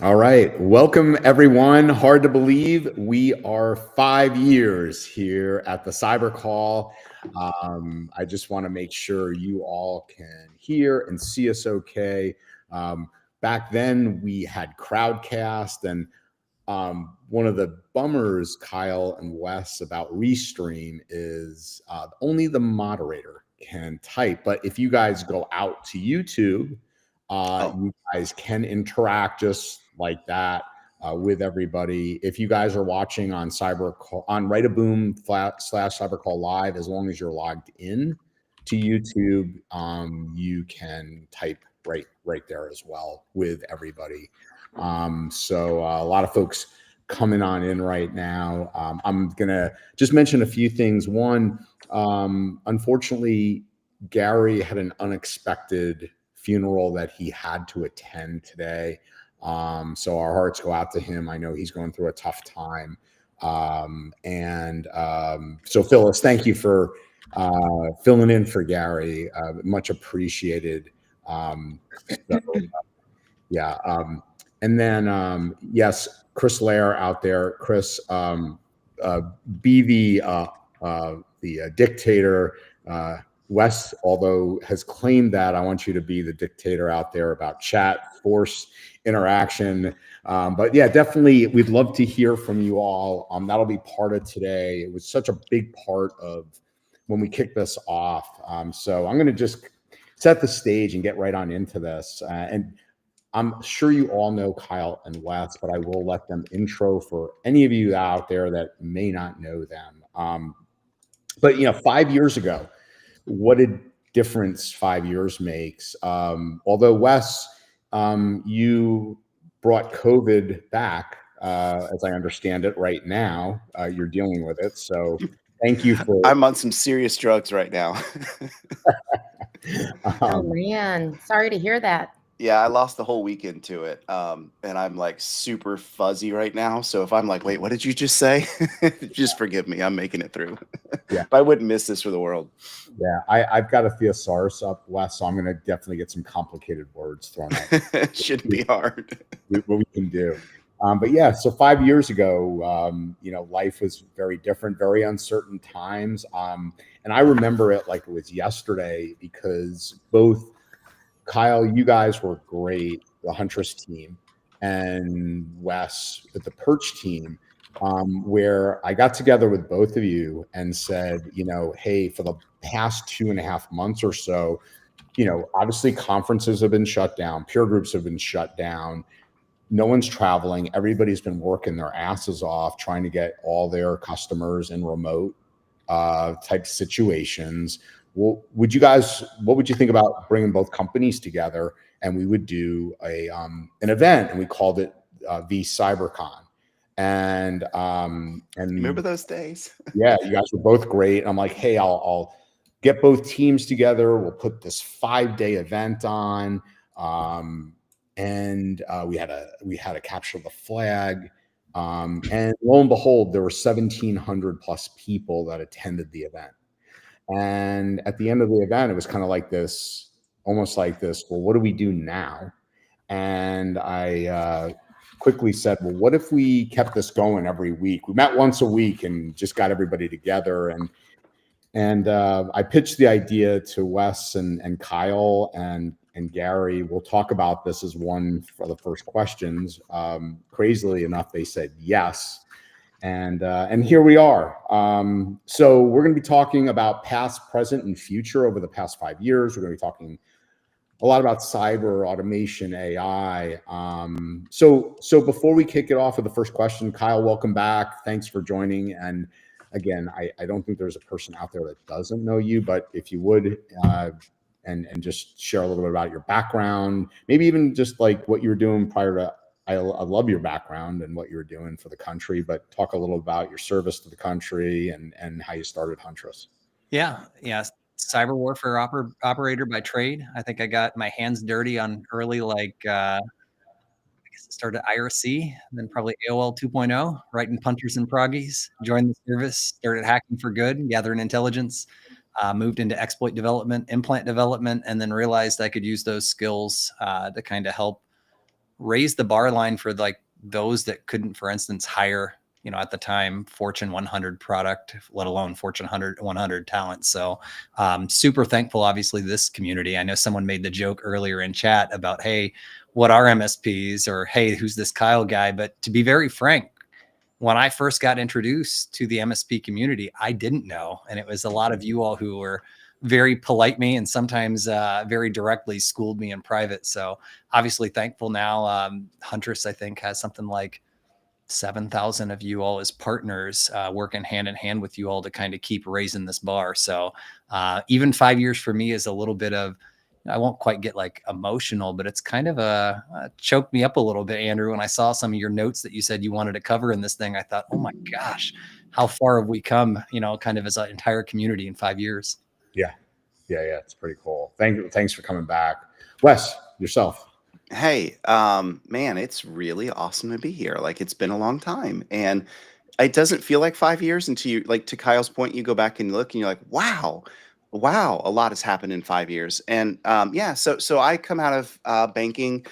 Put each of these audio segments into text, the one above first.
All right. Welcome, everyone. Hard to believe we are 5 years here at the CyberCall. I just want to make sure you all can hear and see us okay. Back then, we had Crowdcast, and one of the bummers, Kyle and Wes, about Restream is only the moderator can type. But if you guys go out to YouTube, you guys can interact just like that with everybody. If you guys are watching on CyberCall on Write a Boom / CyberCall Live, as long as you're logged in to YouTube, you can type right there as well with everybody. So a lot of folks coming on in right now. I'm gonna just mention a few things. One, unfortunately, Gary had an unexpected funeral that he had to attend today. So our hearts go out to him. I know he's going through a tough time. So Phyllis, thank you for filling in for Gary. Much appreciated. Yeah. And then, yes, Chris Lair out there. Chris, be the dictator. Wes, although has claimed that, I want you to be the dictator out there about chat, force interaction. But yeah, definitely, we'd love to hear from you all. That'll be part of today. It was such a big part of when we kicked this off. So I'm going to just set the stage and get right on into this. And I'm sure you all know Kyle and Wes, but I will let them intro for any of you out there that may not know them. But 5 years ago, what a difference 5 years makes. Although Wes, you brought COVID back, as I understand it right now, you're dealing with it. So thank you for. I'm on some serious drugs right now. Oh man, sorry to hear that. Yeah, I lost the whole weekend to it. And I'm like super fuzzy right now. So if I'm like, wait, what did you just say? Just forgive me. I'm making it through. Yeah. But I wouldn't miss this for the world. Yeah, I've got a thesaurus up, Wes, so I'm going to definitely get some complicated words thrown out. Shouldn't be hard. What we can do. But yeah, so 5 years ago, life was very different, very uncertain times. And I remember it like it was yesterday because both Kyle, you guys were great, the Huntress team, and Wes with the Perch team, where I got together with both of you and said, hey, for the past 2.5 months or so, obviously conferences have been shut down, peer groups have been shut down. No one's traveling. Everybody's been working their asses off trying to get all their customers in remote type situations. Well, what would you think about bringing both companies together and we would do an event, and we called it the CyberCon. And remember those days? Yeah, you guys were both great. And I'm like, hey, I'll get both teams together. We'll put this 5-day event on. And we had a capture the flag. And lo and behold, there were 1,700 plus people that attended the event. And at the end of the event, it was kind of like this, almost like this, well, what do we do now? And I quickly said, well, what if we kept this going every week? We met once a week and just got everybody together. And I pitched the idea to Wes and Kyle and Gary. We'll talk about this as one for the first questions. Crazily enough, they said yes. And here we are. So we're going to be talking about past, present, and future over the past 5 years. We're going to be talking a lot about cyber, automation, AI. So before we kick it off with the first question, Kyle, welcome back. Thanks for joining. And again, I don't think there's a person out there that doesn't know you, but if you would, and just share a little bit about your background, maybe even just like what you were doing prior to. I love your background and what you were doing for the country, but talk a little about your service to the country and how you started Huntress. Yeah. Cyber warfare operator by trade. I think I got my hands dirty on early, I guess it started IRC, then probably AOL 2.0, writing punters and proggies, joined the service, started hacking for good, gathering intelligence, moved into exploit development, implant development, and then realized I could use those skills to kind of help raised the bar line for like those that couldn't, for instance, hire, at the time, Fortune 100 product, let alone Fortune 100 talent. So super thankful, obviously, this community. I know someone made the joke earlier in chat about, hey, what are MSPs, or hey, who's this Kyle guy? But to be very frank, when I first got introduced to the MSP community, I didn't know. And it was a lot of you all who were very polite me and sometimes very directly schooled me in private. So obviously thankful now. Huntress, I think, has something like 7,000 of you all as partners working hand in hand with you all to kind of keep raising this bar. So even 5 years for me is a little bit of, I won't quite get like emotional, but it's kind of choked me up a little bit, Andrew. When I saw some of your notes that you said you wanted to cover in this thing, I thought, oh my gosh, how far have we come, kind of as an entire community in 5 years. Yeah. It's pretty cool. Thanks for coming back. Wes, yourself. Hey, man, it's really awesome to be here. Like, it's been a long time, and it doesn't feel like 5 years until you, like, to Kyle's point, you go back and look and you're like, wow, a lot has happened in 5 years. And yeah, so I come out of banking,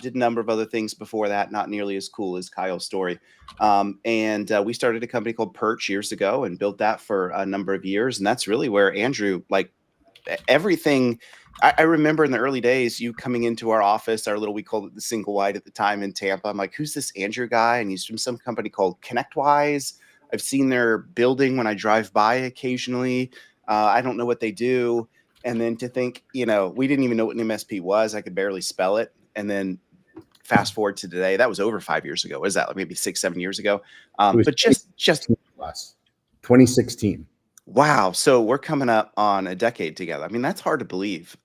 did a number of other things before that, not nearly as cool as Kyle's story. And we started a company called Perch years ago and built that for a number of years. And that's really where Andrew, like, everything. I remember in the early days, you coming into our office, we called it the Single Wide at the time in Tampa. I'm like, who's this Andrew guy? And he's from some company called ConnectWise. I've seen their building when I drive by occasionally. I don't know what they do. And then to think, we didn't even know what an MSP was. I could barely spell it. And then fast forward to today, that was over 5 years ago. What is that? Like maybe 6-7 years ago. But just 2016. Wow. So we're coming up on a decade together. I mean, that's hard to believe.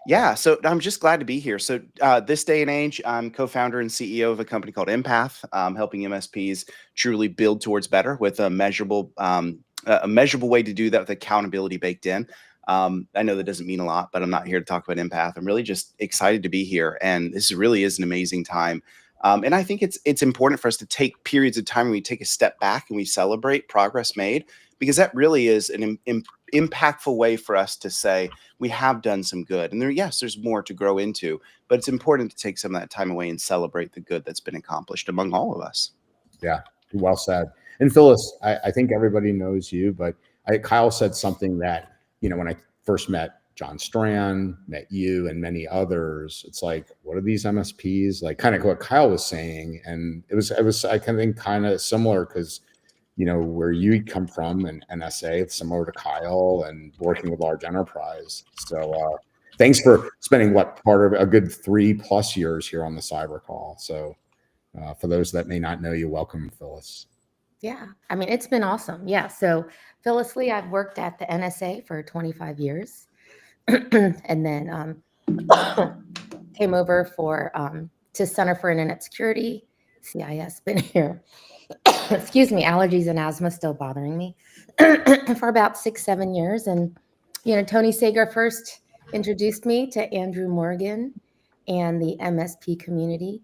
Yeah. So I'm just glad to be here. So this day and age, I'm co-founder and CEO of a company called Empath, helping MSPs truly build towards better with a measurable way to do that with accountability baked in. I know that doesn't mean a lot, but I'm not here to talk about Empath. I'm really just excited to be here. And this really is an amazing time. And I think it's important for us to take periods of time when we take a step back and we celebrate progress made, because that really is an impactful way for us to say we have done some good. And there's more to grow into, but it's important to take some of that time away and celebrate the good that's been accomplished among all of us. Yeah, well said. And Phyllis, I think everybody knows you, but Kyle said something that, when I first met John Strand, met you and many others, it's like, what are these MSPs? Like kind of what Kyle was saying. And it was I think kind of similar because, where you come from and NSA, it's similar to Kyle and working with large enterprise. So thanks for spending part of a good 3+ years here on the CyberCall. So for those that may not know you, welcome, Phyllis. Yeah, I mean, it's been awesome. Yeah, so Phyllis Lee, I've worked at the NSA for 25 years. And then came over to Center for Internet Security, CIS, been here. Excuse me, allergies and asthma still bothering me for about 6-7 years. And, Tony Sager first introduced me to Andrew Morgan and the MSP community.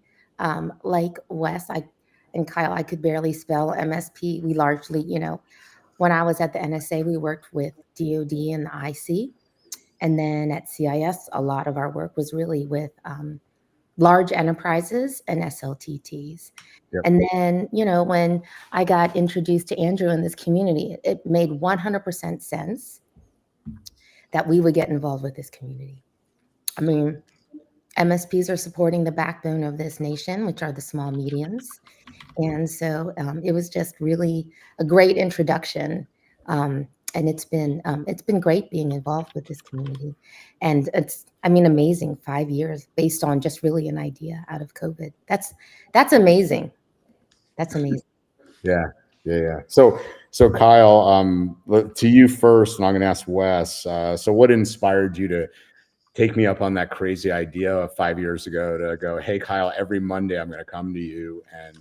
Like Wes and Kyle, I could barely spell MSP. We largely, when I was at the NSA, we worked with DoD and the IC. And then at CIS, a lot of our work was really with large enterprises and SLTTs. Yep. And then, when I got introduced to Andrew in this community, it made 100% sense that we would get involved with this community. I mean, MSPs are supporting the backbone of this nation, which are the small mediums. And so it was just really a great introduction. And it's been great being involved with this community. And it's, amazing 5 years based on just really an idea out of COVID. That's amazing. That's amazing. Yeah. So Kyle, to you first, and I'm going to ask Wes. So what inspired you to take me up on that crazy idea 5 years ago to go, hey, Kyle, every Monday I'm going to come to you and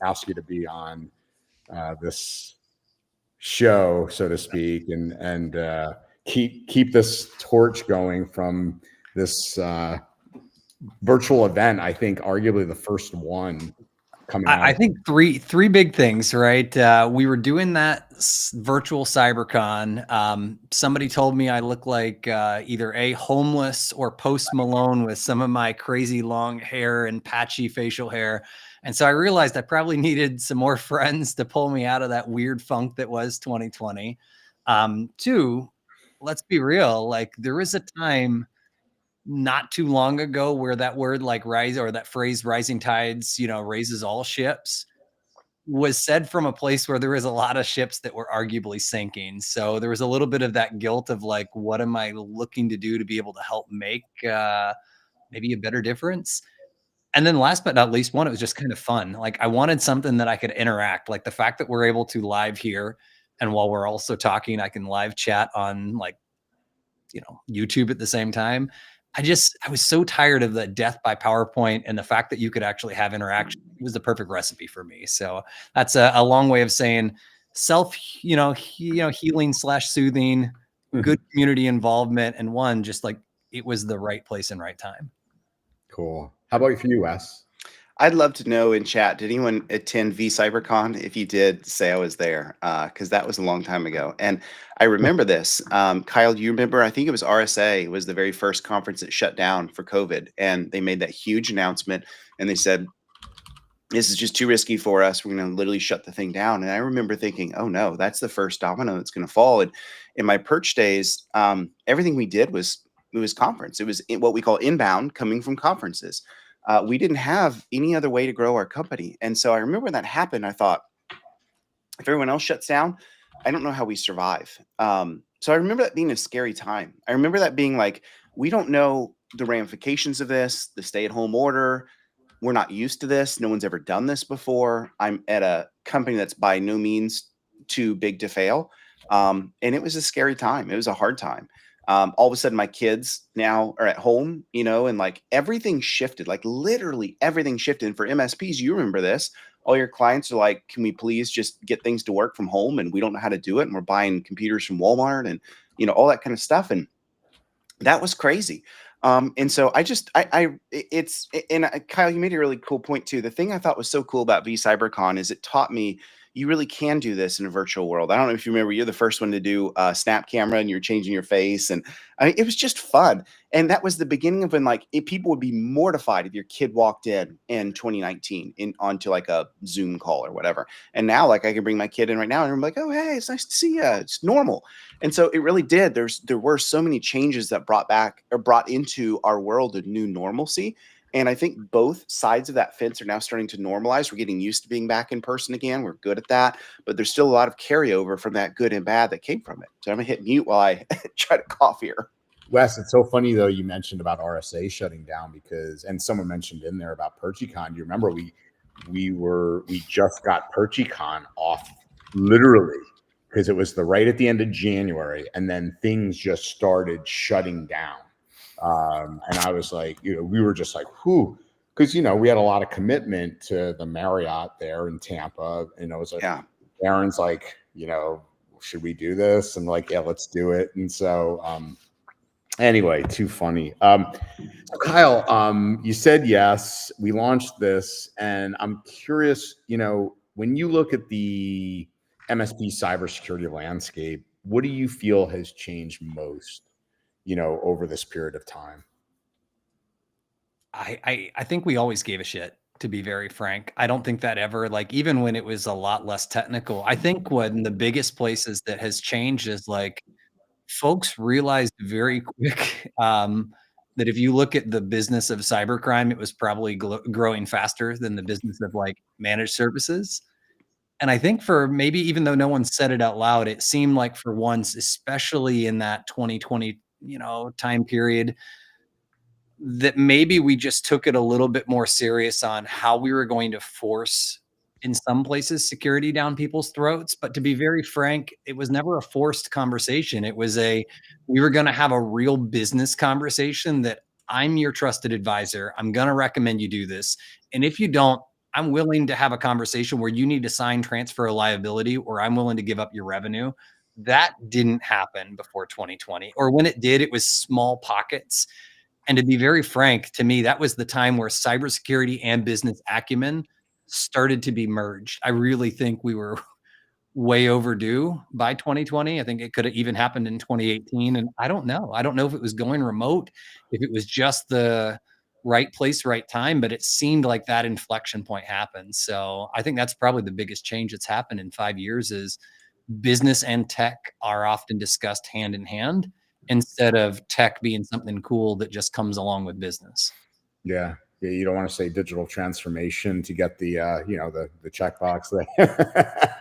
ask you to be on this show, so to speak, and keep this torch going from this virtual event. I think arguably the first one coming out. I think three big things, right? We were doing that virtual CyberCon. Somebody told me I look like either a homeless or Post Malone with some of my crazy long hair and patchy facial hair. And so I realized I probably needed some more friends to pull me out of that weird funk that was 2020. Two, let's be real. Like there was a time not too long ago where that word like rise or that phrase rising tides, raises all ships was said from a place where there was a lot of ships that were arguably sinking. So there was a little bit of that guilt of like, what am I looking to do to be able to help make maybe a better difference? And then last but not least, one, it was just kind of fun. Like I wanted something that I could interact, like the fact that we're able to live here. And while we're also talking, I can live chat on like, YouTube at the same time. I was so tired of the death by PowerPoint and the fact that you could actually have interaction. It was the perfect recipe for me. So that's a long way of saying self, healing / soothing, good community involvement, and one just like it was the right place and right time. Cool. How about for you, Wes? I'd love to know in chat, did anyone attend VCyberCon? If you did, say I was there, because that was a long time ago. And I remember this. Kyle, do you remember? I think it was RSA was the very first conference that shut down for COVID. And they made that huge announcement. And they said, this is just too risky for us. We're going to literally shut the thing down. And I remember thinking, oh, no, that's the first domino that's going to fall. And in my perch days, everything we did was conference. It was what we call inbound, coming from conferences. We didn't have any other way to grow our company. And so I remember when that happened, I thought, if everyone else shuts down, I don't know how we survive. So I remember that being a scary time. I remember that being like, we don't know the ramifications of this, the stay-at-home order. We're not used to this. No one's ever done this before. I'm at a company that's by no means too big to fail. And it was a scary time. It was a hard time. All of a sudden my kids now are at home, and like everything shifted, like literally everything shifted. And for MSPs, you remember this, all your clients are like, can we please just get things to work from home? And we don't know how to do it. And we're buying computers from Walmart and, all that kind of stuff. And that was crazy. And so Kyle, you made a really cool point too. The thing I thought was so cool about VCyberCon is it taught me you really can do this in a virtual world. I don't know if you remember, you're the first one to do a snap camera and you're changing your face. And I mean, it was just fun. And that was the beginning of when people would be mortified if your kid walked in 2019 onto like a Zoom call or whatever. And now like I can bring my kid in right now and I'm like, oh, hey, it's nice to see you. It's normal. And so it really did. There were so many changes that brought into our world a new normalcy. And I think both sides of that fence are now starting to normalize. We're getting used to being back in person again. We're good at that. But there's still a lot of carryover from that good and bad that came from it. So I'm going to hit mute while I try to cough here. Wes, it's so funny, though, you mentioned about RSA shutting down and someone mentioned in there about PerchyCon. You remember we just got PerchyCon off literally because it was right at the end of January. And then things just started shutting down. And I was like, we were just like, whew, because, we had a lot of commitment to the Marriott there in Tampa. And it was like, yeah. Aaron's like, should we do this? And like, yeah, let's do it. And so, anyway, too funny. So Kyle, you said yes, we launched this, and I'm curious, when you look at the MSP cybersecurity landscape, what do you feel has changed most? Over this period of time? I think we always gave a shit, to be very frank. I don't think that ever, even when it was a lot less technical, I think one the biggest places that has changed is folks realized very quick that if you look at the business of cybercrime, it was probably growing faster than the business of managed services. And I think for maybe, even though no one said it out loud, it seemed like for once, especially in that 2020 time period, that maybe we just took it a little bit more serious on how we were going to force, in some places, security down people's throats. But to be very frank, it was never a forced conversation. It was we were going to have a real business conversation that I'm your trusted advisor. I'm going to recommend you do this. And if you don't, I'm willing to have a conversation where you need to sign transfer of liability, or I'm willing to give up your revenue. That didn't happen before 2020, or when it did, it was small pockets. And to be very frank, to me, that was the time where cybersecurity and business acumen started to be merged. I really think we were way overdue by 2020. I think it could have even happened in 2018. And I don't know. I don't know if it was going remote, if it was just the right place, right time, but it seemed like that inflection point happened. So I think that's probably the biggest change that's happened in 5 years is business and tech are often discussed hand in hand instead of tech being something cool that just comes along with business. Yeah. Yeah, you don't want to say digital transformation to get the the checkbox there.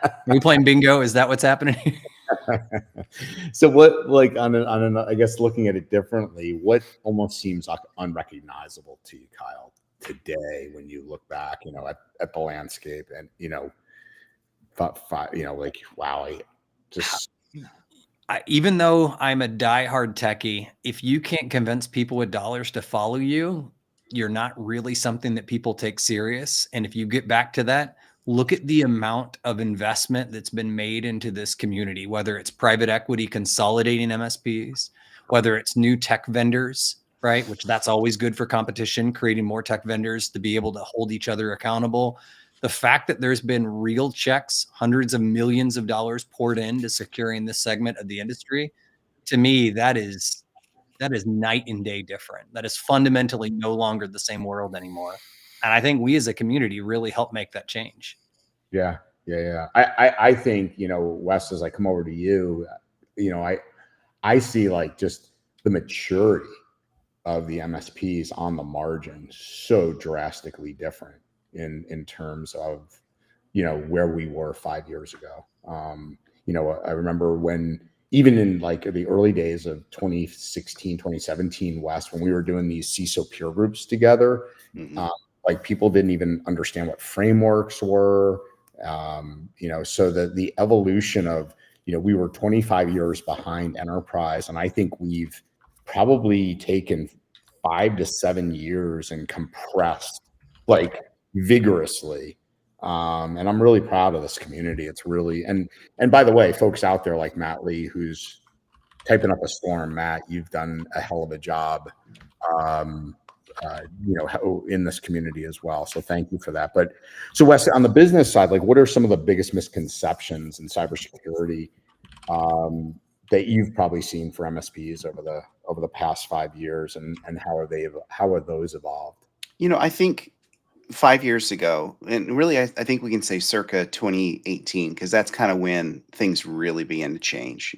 Are we playing bingo? Is that what's happening? So what, like, I guess looking at it differently, what almost seems like unrecognizable to you, Kyle, today when you look back, at the landscape and like, wow, I just Even though I'm a diehard techie, if you can't convince people with dollars to follow you, you're not really something that people take serious. And if you get back to that, look at the amount of investment that's been made into this community, whether it's private equity consolidating MSPs, whether it's new tech vendors, right? Which that's always good for competition, creating more tech vendors to be able to hold each other accountable. The fact that there's been real checks, hundreds of millions of dollars poured into securing this segment of the industry, to me, that is night and day different. That is fundamentally no longer the same world anymore. And I think we as a community really help make that change. yeah, yeah. I think, Wes, as I come over to you, I see like just the maturity of the MSPs on the margin so drastically different in terms of where we were 5 years ago. I remember when, even in like the early days of 2016, 2017 West, when we were doing these CISO peer groups together, like people didn't even understand what frameworks were. So the evolution of, we were 25 years behind enterprise, and I think we've probably taken 5 to 7 years and compressed like vigorously. And I'm really proud of this community. It's really, and by the way, folks out there like Matt Lee, who's typing up a storm, Matt, you've done a hell of a job, in this community as well. So thank you for that. But so Wes, on the business side, like what are some of the biggest misconceptions in cybersecurity that you've probably seen for MSPs over the past 5 years, and how are those evolved? I think 5 years ago, and really, I think we can say circa 2018, because that's kind of when things really began to change.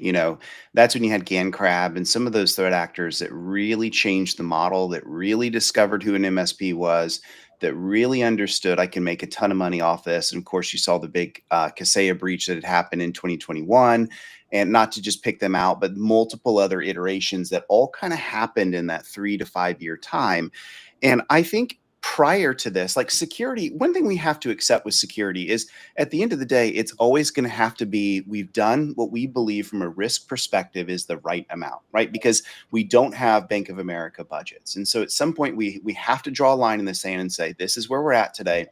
That's when you had GanCrab and some of those threat actors that really changed the model, that really discovered who an MSP was, that really understood I can make a ton of money off this. And of course, you saw the big Kaseya breach that had happened in 2021. And not to just pick them out, but multiple other iterations that all kind of happened in that 3 to 5 year time. And I think prior to this, like security, one thing we have to accept with security is at the end of the day, it's always going to have to be, we've done what we believe from a risk perspective is the right amount, right? Because we don't have Bank of America budgets. And so at some point we have to draw a line in the sand and say, this is where we're at today.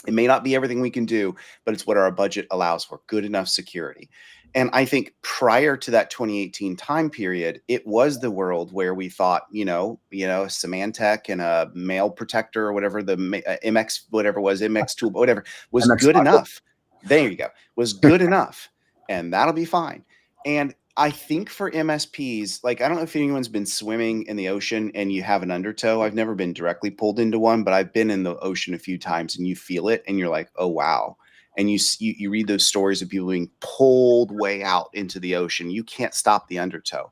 It may not be everything we can do, but it's what our budget allows for, good enough security. And I think prior to that 2018 time period, it was the world where we thought, Symantec and a mail protector or whatever, the MX, whatever was, MX tool, whatever was MX good enough. There you go. Was good enough. And that'll be fine. And I think for MSPs, like, I don't know if anyone's been swimming in the ocean and you have an undertow. I've never been directly pulled into one, but I've been in the ocean a few times and you feel it and you're like, oh, wow. And you read those stories of people being pulled way out into the ocean. You can't stop the undertow.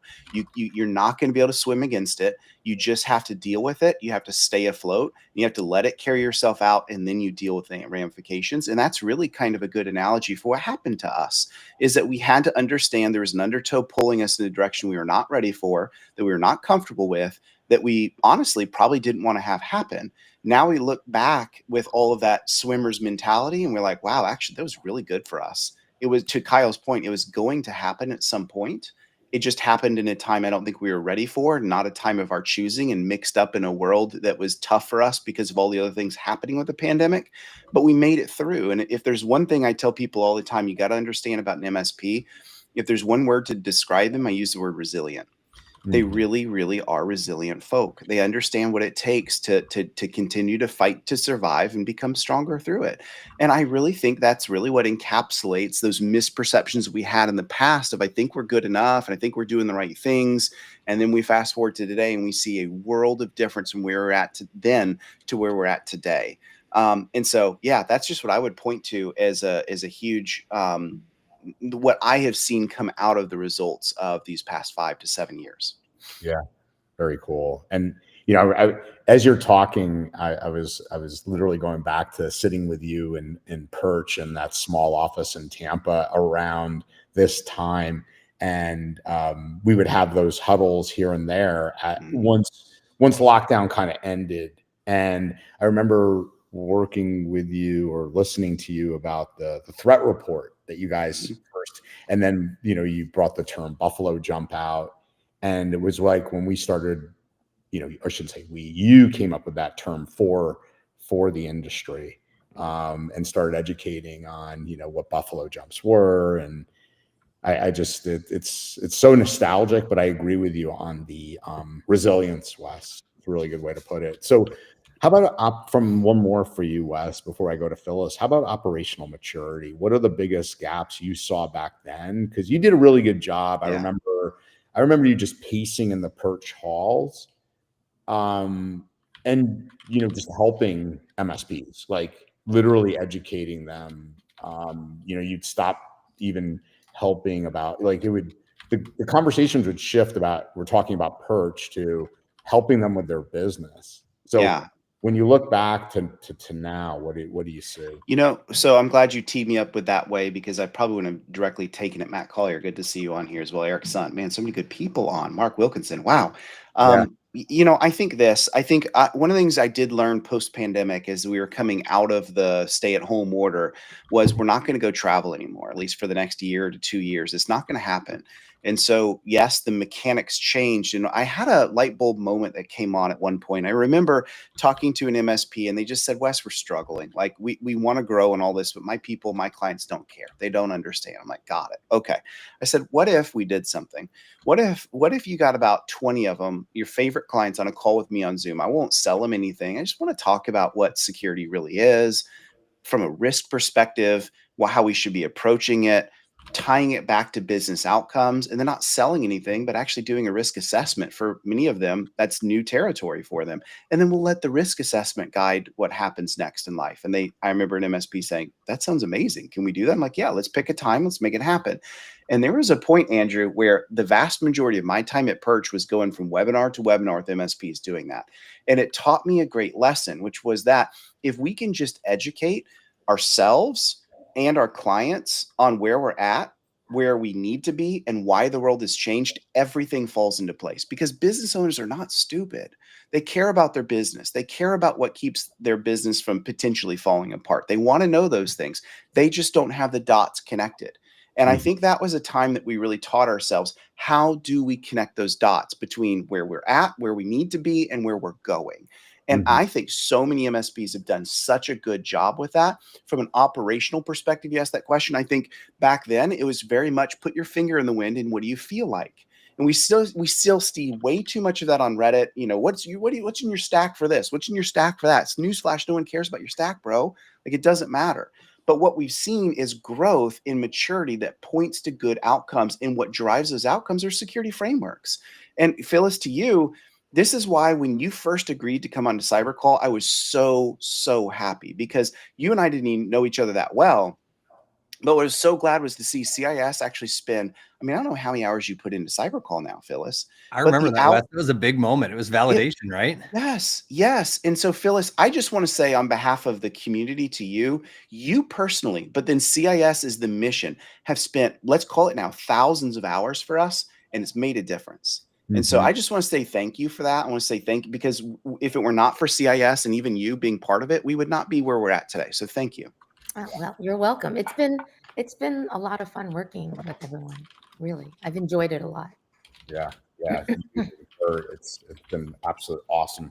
You're not going to be able to swim against it. You just have to deal with it. You have to stay afloat. You have to let it carry yourself out, and then you deal with the ramifications. And that's really kind of a good analogy for what happened to us, is that we had to understand there was an undertow pulling us in a direction we were not ready for, that we were not comfortable with, that we honestly probably didn't want to have happen. Now we look back with all of that swimmer's mentality and we're like, wow, actually, that was really good for us. It was, to Kyle's point, it was going to happen at some point. It just happened in a time I don't think we were ready for, not a time of our choosing, and mixed up in a world that was tough for us because of all the other things happening with the pandemic. But we made it through. And if there's one thing I tell people all the time, you got to understand about an MSP, if there's one word to describe them, I use the word resilient. They Mhm. really, really are resilient folk. They understand what it takes to continue to fight to survive and become stronger through it. And I really think that's really what encapsulates those misperceptions we had in the past of I think we're good enough and I think we're doing the right things. And then we fast forward to today and we see a world of difference from where we're at then to where we're at today. And so, yeah, that's just what I would point to as a huge what I have seen come out of the results of these past 5 to 7 years. Yeah, very cool. And as you're talking, I was literally going back to sitting with you in Perch in that small office in Tampa around this time, and we would have those huddles here and there at Mhm. once lockdown kind of ended. And I remember working with you or listening to you about the threat report that you guys Mhm. first, and then you brought the term buffalo jump out, and it was like when we started, I shouldn't say you came up with that term for the industry, and started educating on, what buffalo jumps were. And I just, it's so nostalgic, but I agree with you on the resilience, Wes. It's a really good way to put it. So how about from one more for you, Wes, before I go to Phyllis? How about operational maturity? What are the biggest gaps you saw back then? Because you did a really good job. I Yeah. remember I remember you just pacing in the Perch halls, um, and just helping MSPs, like literally educating them. You'd stop even helping about, like, the conversations would shift about, we're talking about Perch to helping them with their business. So Yeah. when you look back to now, what do you see? So I'm glad you teed me up with that way because I probably wouldn't have directly taken it. Matt Collier, good to see you on here as well. Eric Sun, man, so many good people on. Mark Wilkinson, wow. Yeah. I think one of the things I did learn post pandemic as we were coming out of the stay at home order was we're not going to go travel anymore, at least for the next year to 2 years. It's not going to happen. And so, yes, the mechanics changed. And I had a light bulb moment that came on at one point. I remember talking to an MSP and they just said, Wes, we're struggling. Like we want to grow and all this, but my clients don't care. They don't understand. I'm like, got it. Okay. I said, what if we did something? What if you got about 20 of them, your favorite clients on a call with me on Zoom? I won't sell them anything. I just want to talk about what security really is from a risk perspective, how we should be approaching it, tying it back to business outcomes, and then not selling anything, but actually doing a risk assessment. For many of them, that's new territory for them. And then we'll let the risk assessment guide what happens next in life. And I remember an MSP saying, that sounds amazing. Can we do that? I'm like, yeah, let's pick a time. Let's make it happen. And there was a point, Andrew, where the vast majority of my time at Perch was going from webinar to webinar with MSPs doing that. And it taught me a great lesson, which was that if we can just educate ourselves and our clients on where we're at, where we need to be, and why the world has changed, everything falls into place because business owners are not stupid. They care about their business. They care about what keeps their business from potentially falling apart. They want to know those things. They just don't have the dots connected. And I Mhm. think that was a time that we really taught ourselves how do we connect those dots between where we're at, where we need to be, and where we're going. And Mhm. I think so many MSPs have done such a good job with that. From an operational perspective, you asked that question. I think back then it was very much put your finger in the wind and what do you feel like? And we still see way too much of that on Reddit. What's in your stack for this? What's in your stack for that? It's newsflash. No one cares about your stack, bro. Like it doesn't matter. But what we've seen is growth in maturity that points to good outcomes. And what drives those outcomes are security frameworks. And Phyllis, to you, this is why when you first agreed to come on to CyberCall, I was so, so happy because you and I didn't even know each other that well. But what I was so glad was to see CIS actually spend, I mean, I don't know how many hours you put into CyberCall now, Phyllis, I but remember that, Wes. It was a big moment. It was it, validation, right? yes, yes. And so, Phyllis, I just want to say on behalf of the community to you personally, but then CIS is the mission, have spent, let's call it now, thousands of hours for us, and it's made a difference. And so Mhm. I just want to say thank you for that. I want to say thank you because if it were not for CIS and even you being part of it, we would not be where we're at today. So thank you. Oh, well, you're welcome. It's been a lot of fun working with everyone. Really, I've enjoyed it a lot. Yeah. Yeah. It's been absolutely awesome.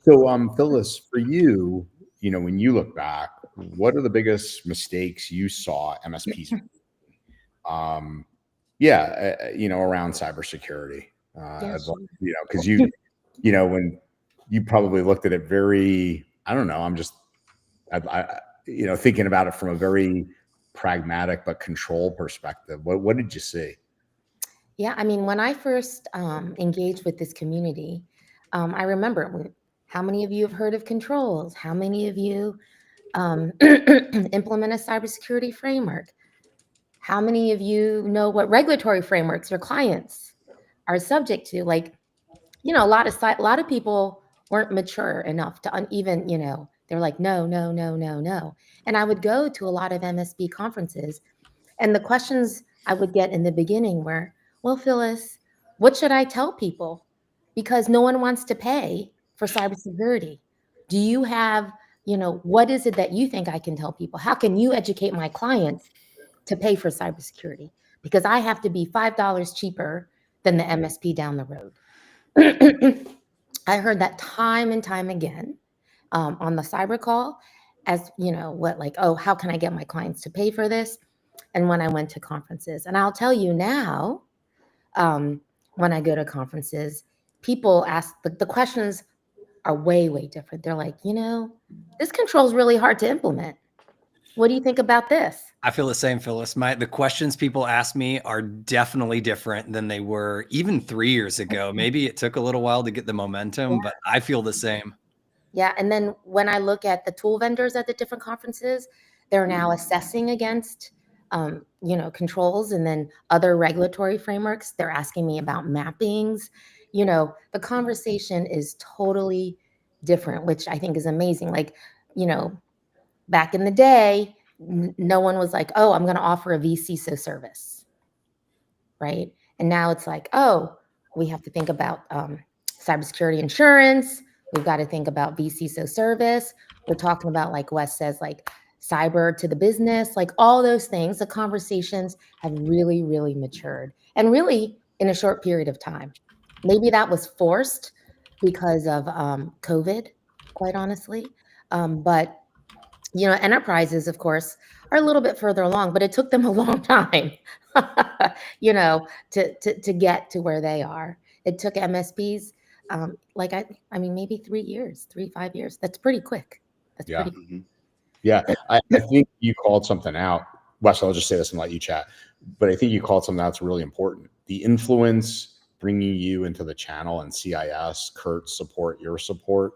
So, Phyllis, for you, when you look back, what are the biggest mistakes you saw MSPs, yeah, around cybersecurity? Yeah, advice, sure. because when you probably looked at it very, I don't know, I'm just, thinking about it from a very pragmatic but control perspective. What did you see? Yeah, I mean, when I first engaged with this community, I remember how many of you have heard of controls? How many of you implement a cybersecurity framework? How many of you know what regulatory frameworks your clients are subject to? Like, a lot of people weren't mature enough to even, they're like, no, no, no, no, no. And I would go to a lot of MSP conferences, and the questions I would get in the beginning were, well, Phyllis, what should I tell people? Because no one wants to pay for cybersecurity. Do you have, what is it that you think I can tell people? How can you educate my clients to pay for cybersecurity? Because I have to be $5 cheaper than the MSP down the road. I heard that time and time again on the CyberCall as, oh, how can I get my clients to pay for this? And when I went to conferences. And I'll tell you now, when I go to conferences, people ask, the questions are way, way different. They're like, this control is really hard to implement. What do you think about this? I feel the same, Phyllis. The questions people ask me are definitely different than they were even 3 years ago. Maybe it took a little while to get the momentum, but I feel the same. Yeah, and then when I look at the tool vendors at the different conferences, they're now assessing against, controls and then other regulatory frameworks. They're asking me about mappings. The conversation is totally different, which I think is amazing. Like, back in the day, no one was like, oh, I'm going to offer a vCISO service, right? And now it's like, oh, we have to think about cybersecurity insurance. We've got to think about vCISO service. We're talking about, like Wes says, like cyber to the business, like all those things. The conversations have really, really matured, and really in a short period of time. Maybe that was forced because of COVID, quite honestly. But enterprises, of course, are a little bit further along, but it took them a long time, to get to where they are. It took MSPs, maybe 3 years, 5 years. That's pretty quick. That's Yeah. pretty. Mhm. Yeah, I think you called something out. Wes, I'll just say this and let you chat. But I think you called something out that's really important. The influence bringing you into the channel and CIS, Kurt support, your support.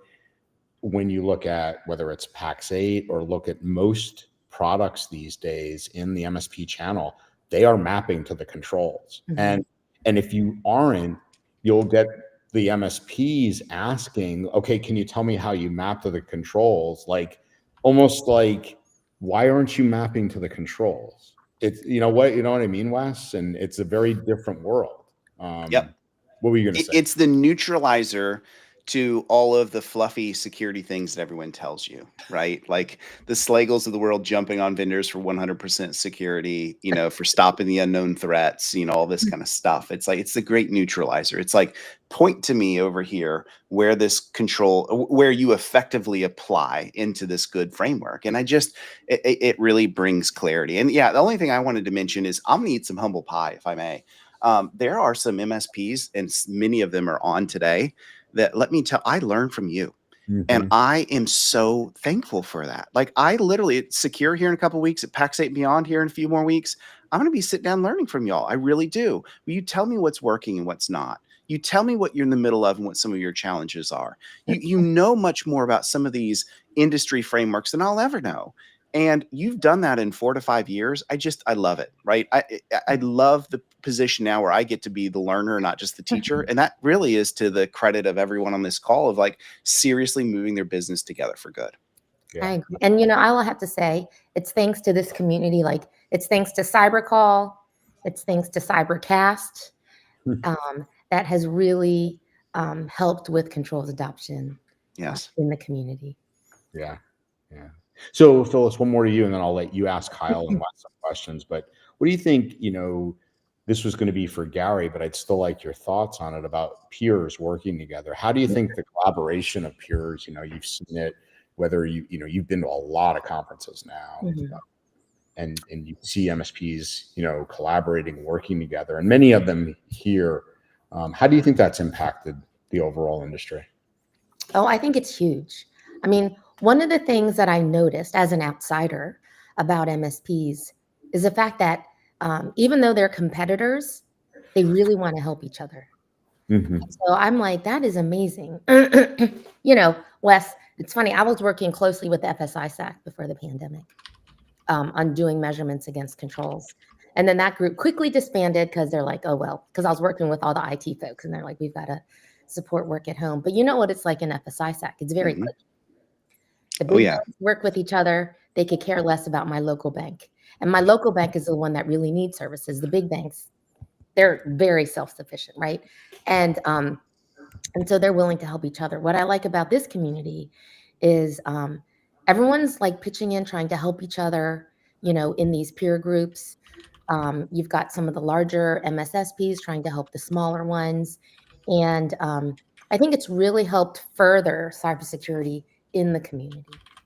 When you look at whether it's PAX 8 or look at most products these days in the MSP channel, they are mapping to the controls. Mhm. And if you aren't, you'll get the MSPs asking, okay, can you tell me how you map to the controls? Like almost like, why aren't you mapping to the controls? It's you know what I mean, Wes? And it's a very different world. Yep. What were you gonna say? It's the neutralizer to all of the fluffy security things that everyone tells you, right? Like the Slagles of the world jumping on vendors for 100% security, for stopping the unknown threats, all this kind of stuff. It's like, it's the great neutralizer. It's like, point to me over here where this control, where you effectively apply into this good framework. And it really brings clarity. And yeah, the only thing I wanted to mention is I'm gonna eat some humble pie, if I may. There are some MSPs, and many of them are on today, that let me tell, I learned from you. And Mhm. I am so thankful for that. Like I literally, it's Secure here in a couple of weeks, at PAX 8 Beyond here in a few more weeks. I'm going to be sitting down learning from y'all. I really do. Will you tell me what's working and what's not? You tell me what you're in the middle of and what some of your challenges are. You know much more about some of these industry frameworks than I'll ever know. And you've done that in 4 to 5 years. I love it, right? I love the position now where I get to be the learner, not just the teacher. And that really is to the credit of everyone on this call of like seriously moving their business together for good. I Yeah. agree. And I will have to say, it's thanks to this community. Like, it's thanks to CyberCall, it's thanks to CyberCast, that has really helped with controls adoption Yes. in the community. Yeah. Yeah. So Phyllis, one more to you, and then I'll let you ask Kyle and Wes some questions. But what do you think, this was going to be for Gary, but I'd still like your thoughts on it about peers working together. How do you think the collaboration of peers, you've seen it, whether you've been to a lot of conferences now, Mhm. and you see MSPs, collaborating, working together, and many of them here How do you think that's impacted the overall industry? Oh, I think it's huge. I mean, one of the things that I noticed as an outsider about MSPs is the fact that even though they're competitors, they really want to help each other. Mm-hmm. So I'm like, that is amazing. Wes, it's funny. I was working closely with the FSI-SAC before the pandemic on doing measurements against controls. And then that group quickly disbanded because they're like, oh, well, because I was working with all the IT folks and they're like, we've got to support work at home. But you know what it's like in FSI-SAC? It's very Mhm. clicky. The Oh, big yeah. banks work with each other. They could care less about my local bank. And my local bank is the one that really needs services. The big banks, they're very self-sufficient, right? And so they're willing to help each other. What I like about this community is everyone's like pitching in, trying to help each other, in these peer groups. You've got some of the larger MSSPs trying to help the smaller ones. And I think it's really helped further cybersecurity in the community.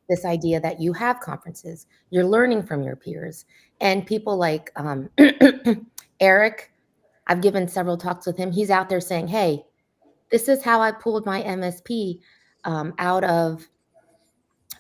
This idea that you have conferences, you're learning from your peers, and people like Eric, I've given several talks with him. He's out there saying, hey, this is how I pulled my MSP out of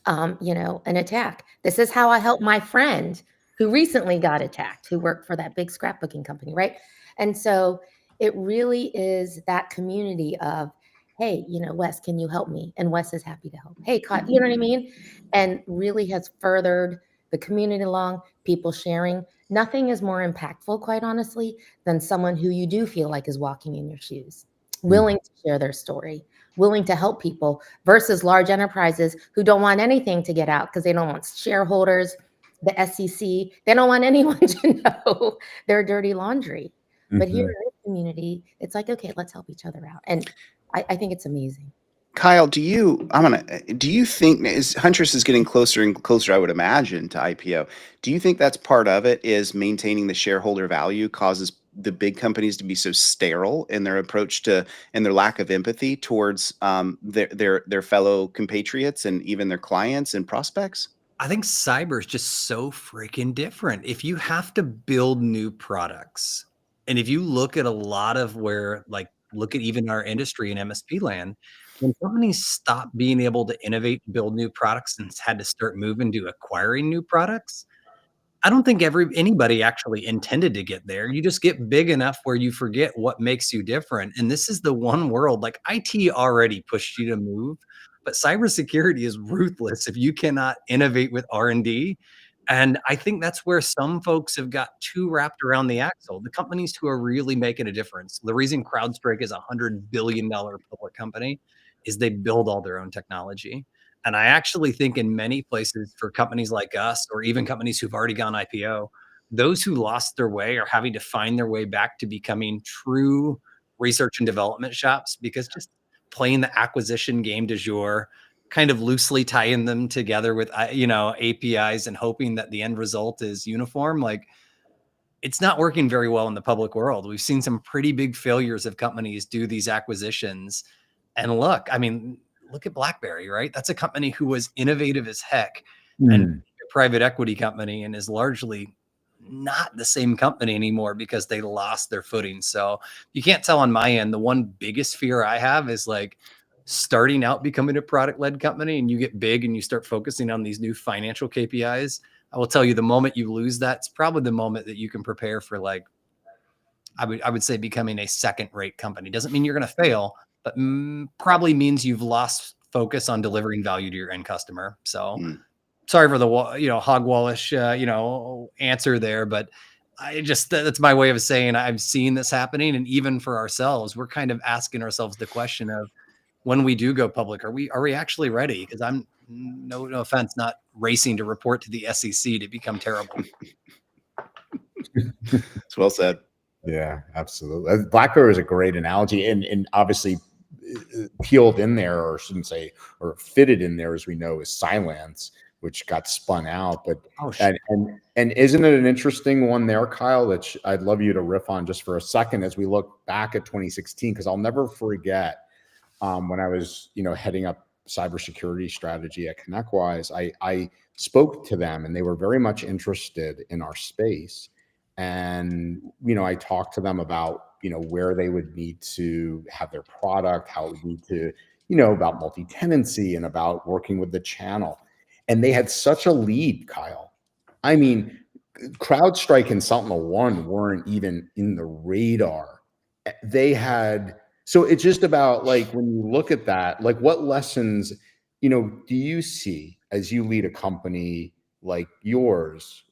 an attack. This is how I helped my friend who recently got attacked, who worked for that big scrapbooking company, right? And so it really is that community of, hey, Wes, can you help me? And Wes is happy to help. Hey, you know what I mean? And really has furthered the community along, people sharing. Nothing is more impactful, quite honestly, than someone who you do feel like is walking in your shoes, willing to share their story, willing to help people versus large enterprises who don't want anything to get out because they don't want shareholders, the SEC, they don't want anyone to know their dirty laundry. But here in this community, it's like, okay, let's help each other out. And I think it's amazing. Kyle, do you think is Huntress is getting closer and closer, I would imagine, to IPO? Do you think that's part of it, is maintaining the shareholder value causes the big companies to be so sterile in their approach to and their lack of empathy towards their fellow compatriots and even their clients and prospects? I think cyber is just so freaking different. If you have to build new products, and if you look at a lot of look at even our industry in MSP land, when companies stop being able to innovate, build new products, and had to start moving to acquiring new products, I don't think anybody actually intended to get there. You just get big enough where you forget what makes you different. And this is the one world, like IT already pushed you to move, but cybersecurity is ruthless if you cannot innovate with R&D. And I think that's where some folks have got too wrapped around the axle. The companies who are really making a difference. The reason CrowdStrike is $100 billion public company is they build all their own technology. And I actually think in many places for companies like us, or even companies who've already gone IPO, those who lost their way are having to find their way back to becoming true research and development shops, because just playing the acquisition game du jour, kind of loosely tying them together with, APIs and hoping that the end result is uniform, like, it's not working very well in the public world. We've seen some pretty big failures of companies do these acquisitions. And look at BlackBerry, right? That's a company who was innovative as heck and a private equity company, and is largely not the same company anymore because they lost their footing. So you can't tell on my end. The one biggest fear I have is like starting out becoming a product-led company and you get big and you start focusing on these new financial KPIs. I will tell you, the moment you lose that, it's probably the moment that you can prepare for, like, I would say, becoming a second-rate company. Doesn't mean you're going to fail, but probably means you've lost focus on delivering value to your end customer. So sorry for the hogwallish answer there, but that's my way of saying I've seen this happening. And even for ourselves, we're kind of asking ourselves the question of, when we do go public, are we actually ready? Because I'm, no offense, not racing to report to the SEC to become terrible. It's well said. Yeah, absolutely. BlackBerry is a great analogy, and obviously peeled in there, or shouldn't say, or fitted in there, as we know, is Cylance, which got spun out. But and isn't it an interesting one there, Kyle, that I'd love you to riff on just for a second as we look back at 2016, because I'll never forget when I was heading up cybersecurity strategy at ConnectWise, I spoke to them, and they were very much interested in our space. And I talked to them about where they would need to have their product, how it would need to, about multi-tenancy and about working with the channel. And they had such a lead, Kyle. I mean, CrowdStrike and SentinelOne weren't even in the radar. They had, so it's just about like, when you look at that, like what lessons, do you see as you lead a company like yours?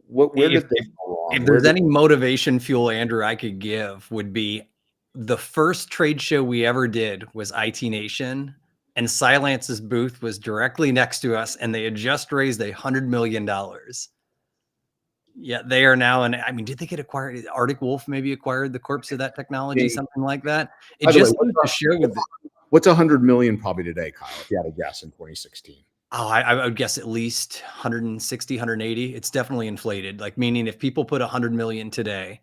Where did they go wrong? If there's any motivation fuel, Andrew, I could give would be the first trade show we ever did was IT Nation, and Cylance's booth was directly next to us, and they had just raised $100 million. Yeah, they are now, and I mean, did they get acquired? Arctic Wolf maybe acquired the corpse of that technology, something like that. It just goes to show what's 100 million probably today, Kyle, if you had to guess in 2016. Oh, I would guess at least 160, 180. It's definitely inflated. Like, meaning if people put 100 million today,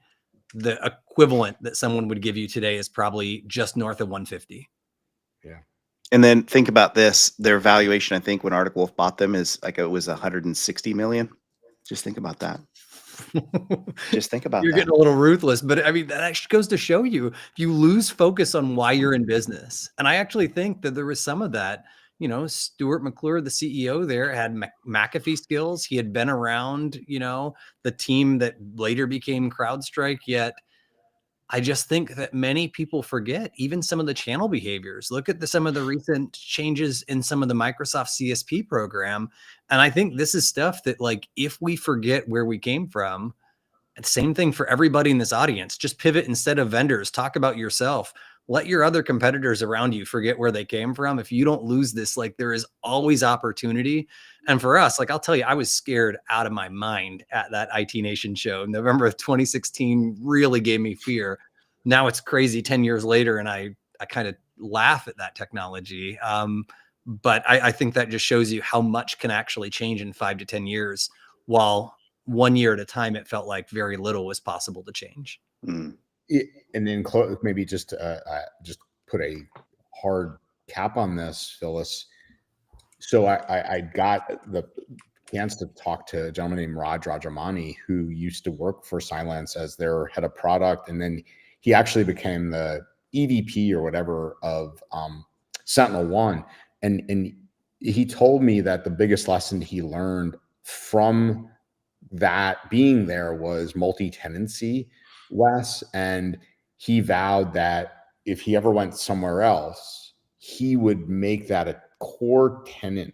the equivalent that someone would give you today is probably just north of 150. Yeah. And then think about this, their valuation, I think when Arctic Wolf bought them is like, it was 160 million. Just think about that. Just think about You're that. getting a little ruthless, but I mean, that actually goes to show you, if you lose focus on why you're in business. And I actually think that there was some of that. Stuart McClure, the CEO there, had McAfee skills. He had been around, the team that later became CrowdStrike. Yet I just think that many people forget even some of the channel behaviors. Look at some of the recent changes in some of the Microsoft CSP program. And I think this is stuff that, like, if we forget where we came from, and same thing for everybody in this audience, just pivot instead of vendors, talk about yourself. Let your other competitors around you forget where they came from. If you don't lose this, like, there is always opportunity. And for us, like, I'll tell you, I was scared out of my mind at that IT Nation show. November of 2016 really gave me fear. Now it's crazy 10 years later, and I kind of laugh at that technology. But I think that just shows you how much can actually change in 5 to 10 years, while 1 year at a time, it felt like very little was possible to change. Mm. And then maybe just put a hard cap on this, Phyllis. So I got the chance to talk to a gentleman named Raj Rajamani, who used to work for Cylance as their head of product, and then he actually became the EVP or whatever of SentinelOne. And he told me that the biggest lesson he learned from that being there was multi-tenancy, Wes, and he vowed that if he ever went somewhere else, he would make that a core tenant.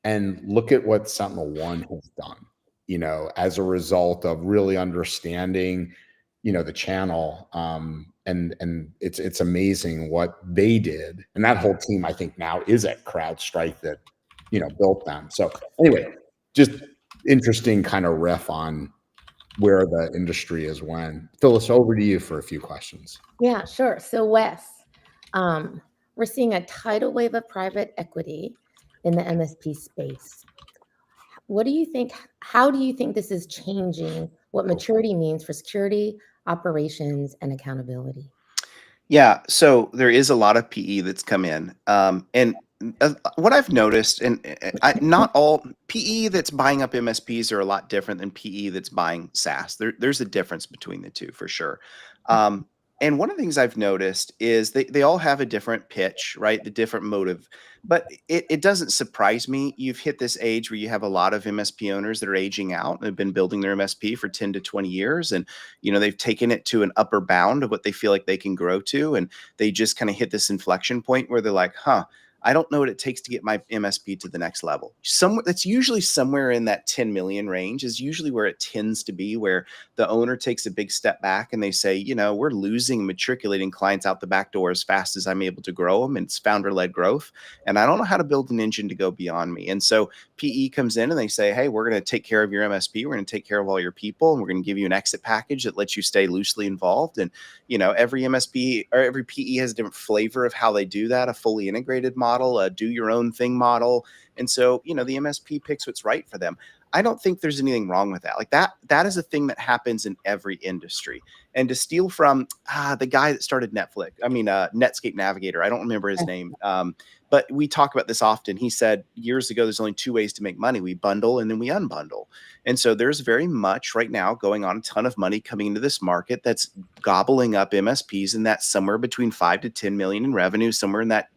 And look at what SentinelOne has done, as a result of really understanding, the channel. And it's amazing what they did. And that whole team, I think, now is at CrowdStrike that, built them. So anyway, just interesting kind of riff on where the industry is when. Phyllis, over to you for a few questions. Yeah, sure. So Wes, we're seeing a tidal wave of private equity in the MSP space. What do you think? How do you think this is changing what maturity means for security, operations, and accountability? Yeah, so there is a lot of PE that's come in, and what I've noticed, and not all PE that's buying up MSPs are a lot different than PE that's buying SaaS. There's a difference between the two for sure. And one of the things I've noticed is they all have a different pitch, right? The different motive, but it doesn't surprise me. You've hit this age where you have a lot of MSP owners that are aging out and have been building their MSP for 10 to 20 years. And, they've taken it to an upper bound of what they feel like they can grow to. And they just kind of hit this inflection point where they're like, I don't know what it takes to get my MSP to the next level. That's usually somewhere in that 10 million range is usually where it tends to be, where the owner takes a big step back and they say, we're losing matriculating clients out the back door as fast as I'm able to grow them. And it's founder-led growth. And I don't know how to build an engine to go beyond me. And so PE comes in and they say, hey, we're going to take care of your MSP. We're going to take care of all your people. And we're going to give you an exit package that lets you stay loosely involved. And, every MSP or every PE has a different flavor of how they do that, a fully integrated model, model, a do your own thing model. And so, the MSP picks what's right for them. I don't think there's anything wrong with that. Like that is a thing that happens in every industry. And to steal from the guy that started Netscape Navigator, I don't remember his name. But we talk about this often. He said years ago, there's only two ways to make money. We bundle and then we unbundle. And so there's very much right now going on a ton of money coming into this market that's gobbling up MSPs, and that's somewhere between 5 to 10 million in revenue, somewhere in that,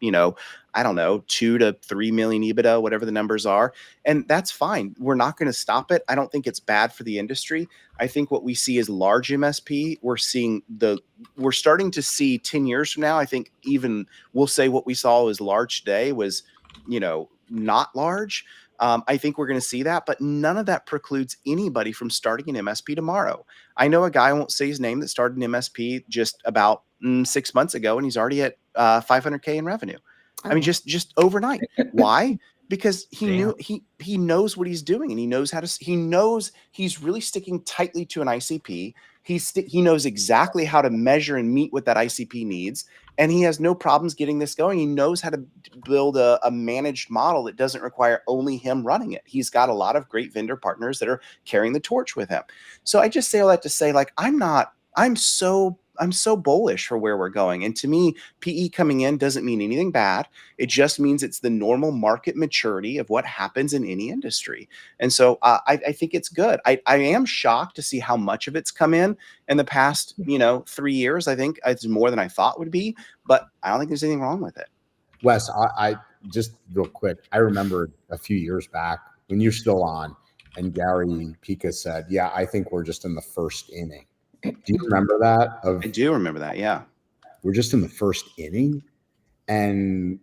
I don't know, 2 to 3 million EBITDA, whatever the numbers are. And that's fine. We're not going to stop it. I don't think it's bad for the industry. I think what we see is large MSP. We're starting to see 10 years from now, I think even we'll say what we saw as large today was, not large. I think we're going to see that, but none of that precludes anybody from starting an MSP tomorrow. I know a guy, I won't say his name, that started an MSP just about 6 months ago, and he's already at 500K in revenue. I mean, just overnight. Why? Because he knows what he's doing, and he knows he's really sticking tightly to an ICP. He knows exactly how to measure and meet what that ICP needs, and he has no problems getting this going. He knows how to build a managed model that doesn't require only him running it. He's got a lot of great vendor partners that are carrying the torch with him. So I just say all that to say, like, I'm so bullish for where we're going. And to me, PE coming in doesn't mean anything bad. It just means it's the normal market maturity of what happens in any industry. And so I think it's good. I am shocked to see how much of it's come in the past, 3 years. I think it's more than I thought would be, but I don't think there's anything wrong with it. Wes, I just real quick, I remember a few years back when you're still on, and Gary Pica said, yeah, I think we're just in the first inning. Do you remember that? I do remember that. Yeah. We're just in the first inning, and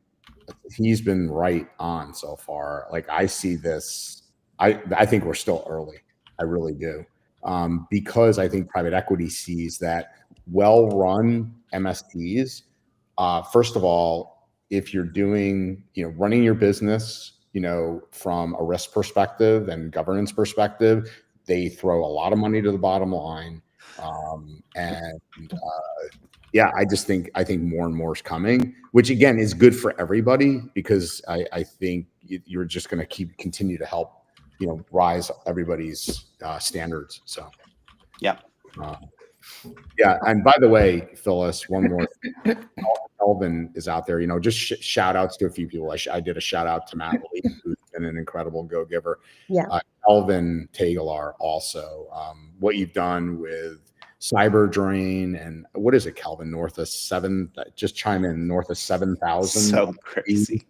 he's been right on so far. Like, I see this. I think we're still early. I really do. Because I think private equity sees that well-run MSPs, first of all, if you're doing, running your business, from a risk perspective and governance perspective, they throw a lot of money to the bottom line. I think more and more is coming, which again is good for everybody, because I think you're just going to continue to help, rise everybody's standards. So, yeah. And by the way, Phyllis, one more. Kelvin is out there, just shout outs to a few people. I did a shout out to Matt Lee, who's been an incredible go-giver. Yeah. Kelvin Tagalar also, what you've done with Cyber Drain, and what is it, Kelvin? North of 7,000. So crazy.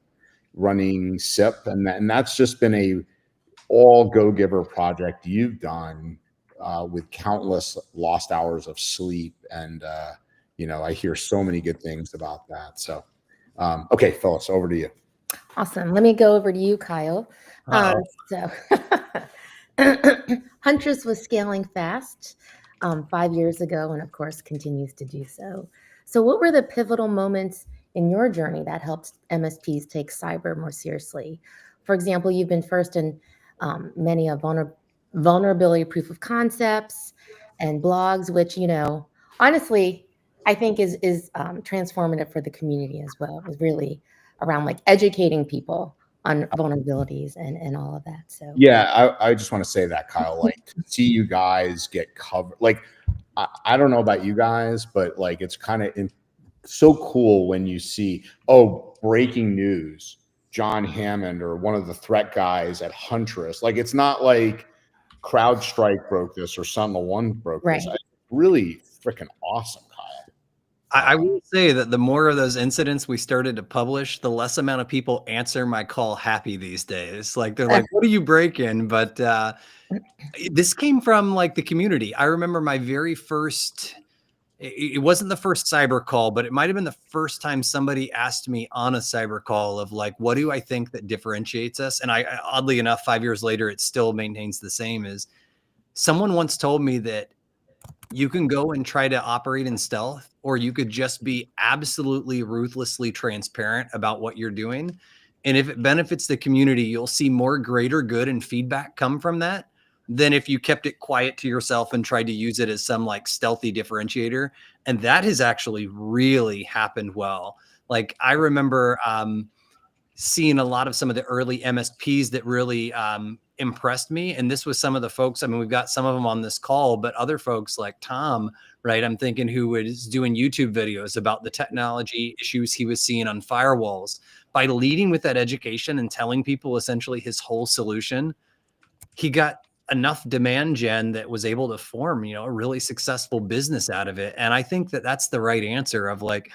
Running SIP, and that's just been a all go-giver project you've done with countless lost hours of sleep, and I hear so many good things about that. So, okay, Phyllis, over to you. Awesome. Let me go over to you, Kyle. So Huntress was scaling fast 5 years ago, and of course continues to do so. So what were the pivotal moments in your journey that helped MSPs take cyber more seriously? For example, you've been first in many of vulnerability proof of concepts and blogs, which, honestly, I think is transformative for the community as well. It was really around like educating people on vulnerabilities and all of that. So yeah, I just want to say that, Kyle, like, to see you guys get covered, like, I don't know about you guys, but like, it's kind of so cool when you see, breaking news, John Hammond or one of the threat guys at Huntress. Like, it's not like CrowdStrike broke this or SentinelOne broke this. It's really freaking awesome, Kyle. I will say that the more of those incidents we started to publish, the less amount of people answer my call happy these days. Like, they're like, what are you breaking? But this came from like the community. I remember my very first, it wasn't the first cyber call, but it might've been the first time somebody asked me on a cyber call of like, what do I think that differentiates us? And I oddly enough, 5 years later, it still maintains the same. Is someone once told me that you can go and try to operate in stealth, or you could just be absolutely ruthlessly transparent about what you're doing. And if it benefits the community, you'll see more greater good and feedback come from that than if you kept it quiet to yourself and tried to use it as some like stealthy differentiator. And that has actually really happened well. Like, I remember seeing a lot of some of the early MSPs that really impressed me. And this was some of the folks, I mean, we've got some of them on this call, but other folks like Tom, right? I'm thinking who was doing YouTube videos about the technology issues he was seeing on firewalls. By leading with that education and telling people essentially his whole solution, he got enough demand gen that was able to form, a really successful business out of it. And I think that that's the right answer of like,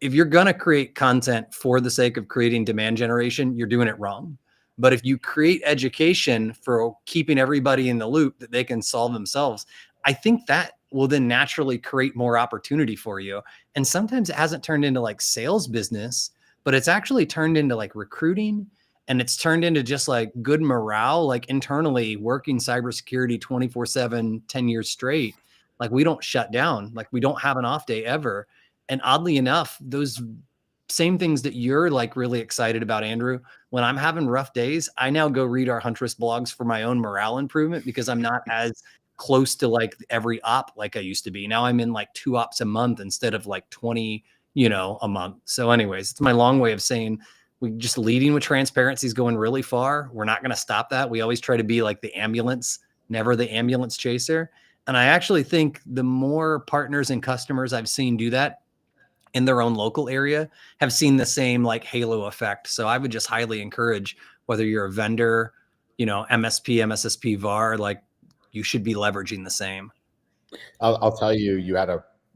if you're going to create content for the sake of creating demand generation, you're doing it wrong. But if you create education for keeping everybody in the loop that they can solve themselves, I think that will then naturally create more opportunity for you. And sometimes it hasn't turned into like sales business, but it's actually turned into like recruiting, and it's turned into just like good morale, like internally working cybersecurity 24/7, 10 years straight. Like we don't shut down, like we don't have an off day ever. And oddly enough, those same things that you're like really excited about, Andrew, when I'm having rough days, I now go read our Huntress blogs for my own morale improvement because I'm not as close to like every op like I used to be. Now I'm in like 2 ops a month instead of like 20, a month. So anyways, it's my long way of saying we just leading with transparency is going really far. We're not going to stop that. We always try to be like the ambulance, never the ambulance chaser. And I actually think the more partners and customers I've seen do that in their own local area have seen the same like halo effect. So I would just highly encourage, whether you're a vendor, MSP, MSSP, VAR, like you should be leveraging the same. I'll tell you,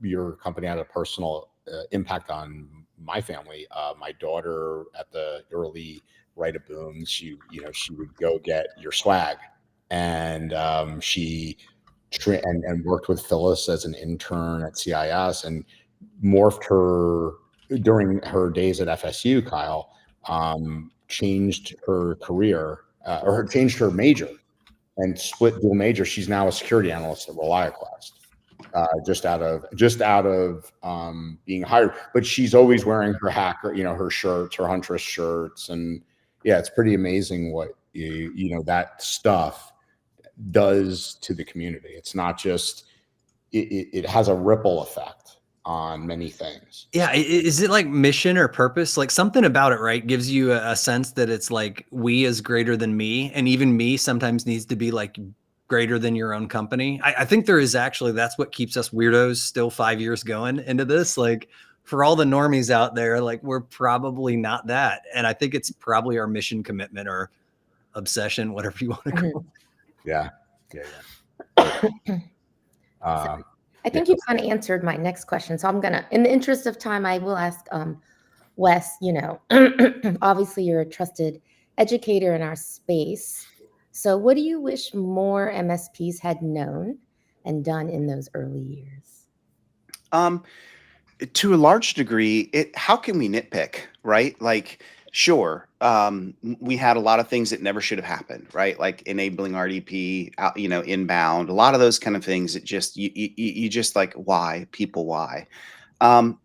your company had a personal impact on my family. My daughter at the early Right of Boom, she would go get your swag, and she and worked with Phyllis as an intern at CIS and morphed her during her days at FSU. Kyle changed her career or changed her major and split dual major. She's now a security analyst at ReliaQuest. Just out of being hired, but she's always wearing her hacker, her shirts, her Huntress shirts, and yeah, it's pretty amazing what that stuff does to the community. It's not just it has a ripple effect on many things. Yeah, is it like mission or purpose? Like something about it, right, gives you a sense that it's like we is greater than me, and even me sometimes needs to be like greater than your own company. I think there is actually, that's what keeps us weirdos still 5 years going into this. Like for all the normies out there, like we're probably not that. And I think it's probably our mission commitment or obsession, whatever you want to call it. Yeah. I think you kind of answered my next question. So I'm going to, in the interest of time, I will ask Wes, obviously you're a trusted educator in our space. So what do you wish more MSPs had known and done in those early years? To a large degree, how can we nitpick, right? Like, sure, we had a lot of things that never should have happened, right? Like enabling RDP, inbound, a lot of those kind of things that just, you just like, why? People, why? And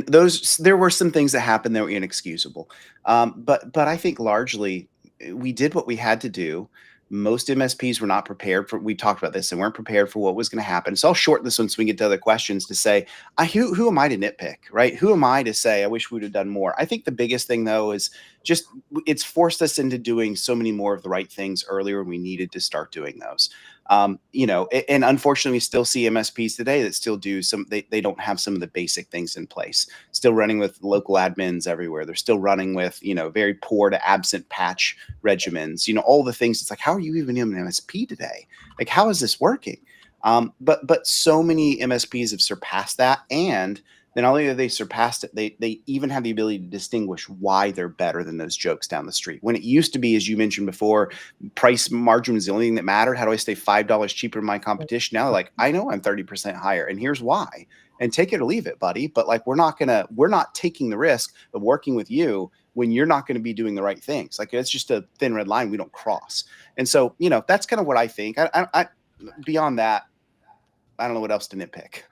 there were some things that happened that were inexcusable. But I think largely we did what we had to do. Most MSPs were not prepared for, we talked about this, and weren't prepared for what was going to happen. So I'll shorten this one so we can get to other questions to say, who am I to nitpick, right? Who am I to say, I wish we would have done more? I think the biggest thing though is just, it's forced us into doing so many more of the right things earlier when we needed to start doing those. And unfortunately we still see MSPs today that still do they don't have some of the basic things in place, still running with local admins everywhere. They're still running with, very poor to absent patch regimens, all the things. It's like, how are you even in an MSP today? Like, how is this working? But so many MSPs have surpassed that. And then not only have they surpassed it, they even have the ability to distinguish why they're better than those jokes down the street. When it used to be, as you mentioned before, price margin was the only thing that mattered. How do I stay $5 cheaper than my competition? Now, like, I know I'm 30% higher, and here's why. And take it or leave it, buddy. But like, we're not taking the risk of working with you when you're not going to be doing the right things. Like, it's just a thin red line we don't cross. And so, that's kind of what I think. I beyond that, I don't know what else to nitpick.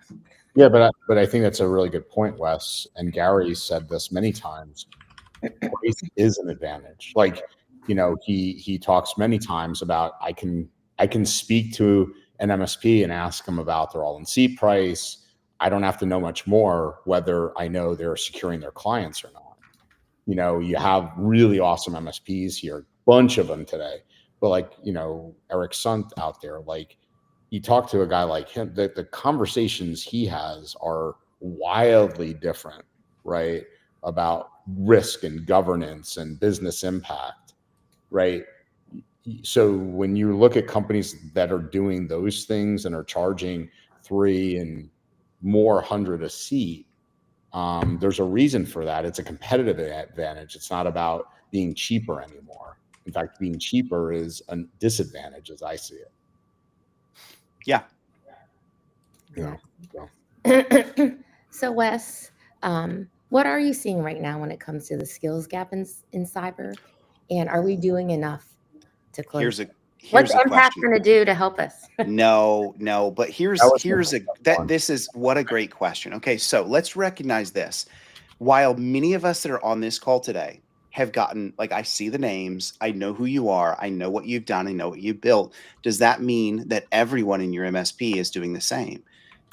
Yeah, but I think that's a really good point, Wes. And Gary said this many times. Price is an advantage. Like, he talks many times about I can speak to an MSP and ask them about their all-in-seat price. I don't have to know much more whether I know they're securing their clients or not. You know, you have really awesome MSPs here, bunch of them today. But like, you know, Eric Sunt out there, like you talk to a guy like him, the conversations he has are wildly different, right? About risk and governance and business impact, right? So when you look at companies that are doing those things and are charging 3 and more hundred a seat, there's a reason for that. It's a competitive advantage. It's not about being cheaper anymore. In fact, being cheaper is a disadvantage as I see it. Yeah. You know, so. So Wes, what are you seeing right now when it comes to the skills gap in cyber? And are we doing enough to close? What's Here's a Empath question. going to do to help us? No, but this is what a great question. Okay, so let's recognize this. While many of us that are on this call today have gotten, like, I see the names, I know who you are, I know what you've done, I know what you've built. Does that mean that everyone in your MSP is doing the same?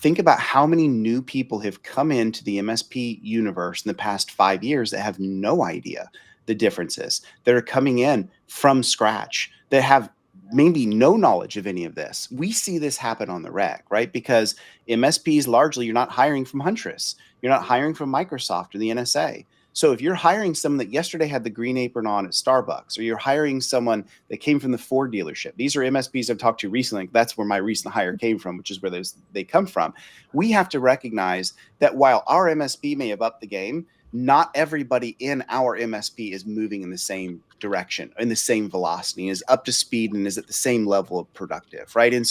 Think about how many new people have come into the MSP universe in the past 5 years that have no idea the differences, that are coming in from scratch, that have maybe no knowledge of any of this. We see this happen on the reg, right? Because MSPs largely, you're not hiring from Huntress. You're not hiring from Microsoft or the NSA. So if you're hiring someone that yesterday had the green apron on at Starbucks, or you're hiring someone that came from the Ford dealership, these are MSPs I've talked to recently. That's where my recent hire came from, which is where they come from. We have to recognize that while our MSP may have upped the game, not everybody in our MSP is moving in the same direction, in the same velocity, is up to speed and is at the same level of productive, right? And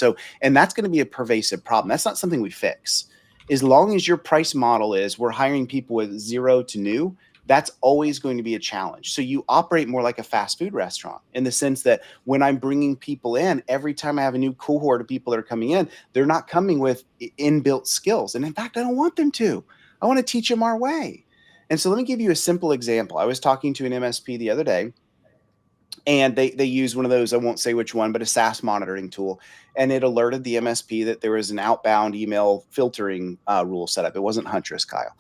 that's going to be a pervasive problem. That's not something we fix. As long as your price model is we're hiring people with 0 to new, that's always going to be a challenge. So you operate more like a fast food restaurant in the sense that when I'm bringing people in, every time I have a new cohort of people that are coming in, they're not coming with inbuilt skills. And in fact, I don't want them to. I want to teach them our way. And so let me give you a simple example. I was talking to an MSP the other day, and they use one of those, I won't say which one, but a SaaS monitoring tool. And it alerted the MSP that there was an outbound email filtering rule set up. It wasn't Huntress, Kyle.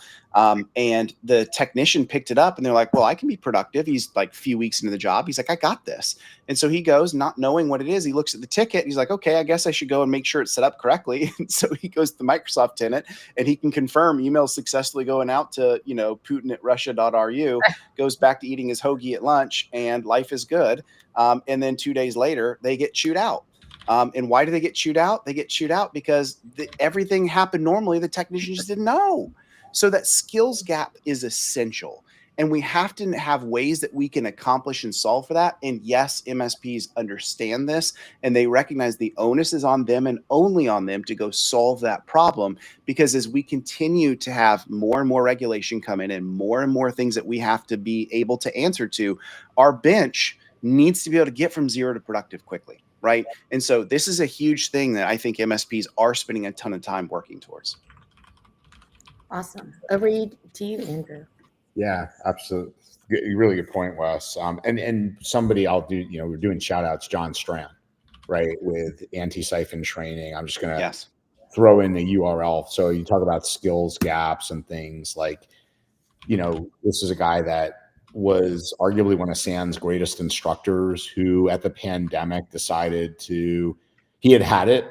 And the technician picked it up and they're like, well, I can be productive. He's like a few weeks into the job. He's like, I got this. And so he goes, not knowing what it is. He looks at the ticket. He's like, okay, I guess I should go and make sure it's set up correctly. And so he goes to the Microsoft tenant and he can confirm emails successfully going out to, Putin at Russia.ru, goes back to eating his hoagie at lunch, and life is good. And then 2 days later, they get chewed out. And why do they get chewed out? They get chewed out because everything happened normally. The technicians just didn't know. So that skills gap is essential. And we have to have ways that we can accomplish and solve for that. And yes, MSPs understand this, and they recognize the onus is on them and only on them to go solve that problem. Because as we continue to have more and more regulation come in and more things that we have to be able to answer to, our bench needs to be able to get from 0 to productive quickly, right? And so this is a huge thing that I think MSPs are spending a ton of time working towards. Awesome. Over to you, Andrew. Yeah, absolutely. Really good point, Wes. And somebody I'll do, we're doing shout outs, John Strand, right, with anti-siphon training. I'm just going to throw in the URL. So you talk about skills gaps and things like, this is a guy that was arguably one of SAN's greatest instructors who at the pandemic decided he had it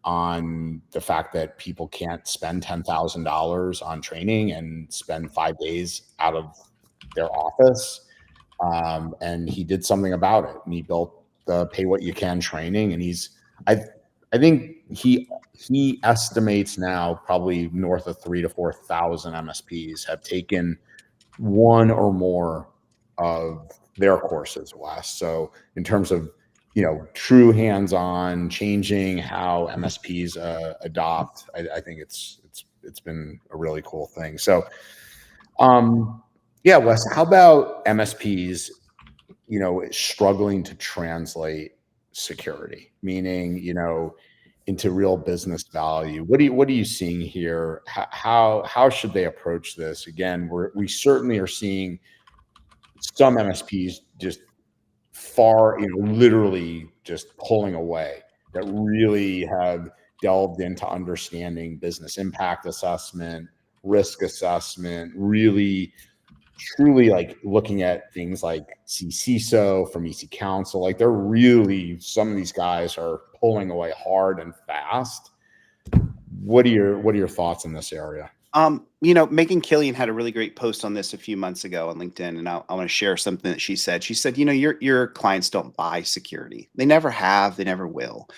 on the fact that people can't spend $10,000 on training and spend 5 days out of their office. And he did something about it, and he built the pay what you can training. And I think he estimates now probably north of 3,000 to 4,000 MSPs have taken one or more of their courses, Wes. So in terms of true hands-on, changing how MSPs adopt, I think it's been a really cool thing. So, Wes, how about MSPs, struggling to translate security, meaning, into real business value? What are you seeing here? How should they approach this? Again, we certainly are seeing some MSPs just literally just pulling away, that really have delved into understanding business impact assessment, risk assessment, really truly like looking at things like CISO from EC Council. Like they're really, some of these guys are pulling away hard and fast. What are your thoughts in this area? Megan Killian had a really great post on this a few months ago on LinkedIn, and I want to share something that she said. She said, your clients don't buy security. They never have, they never will.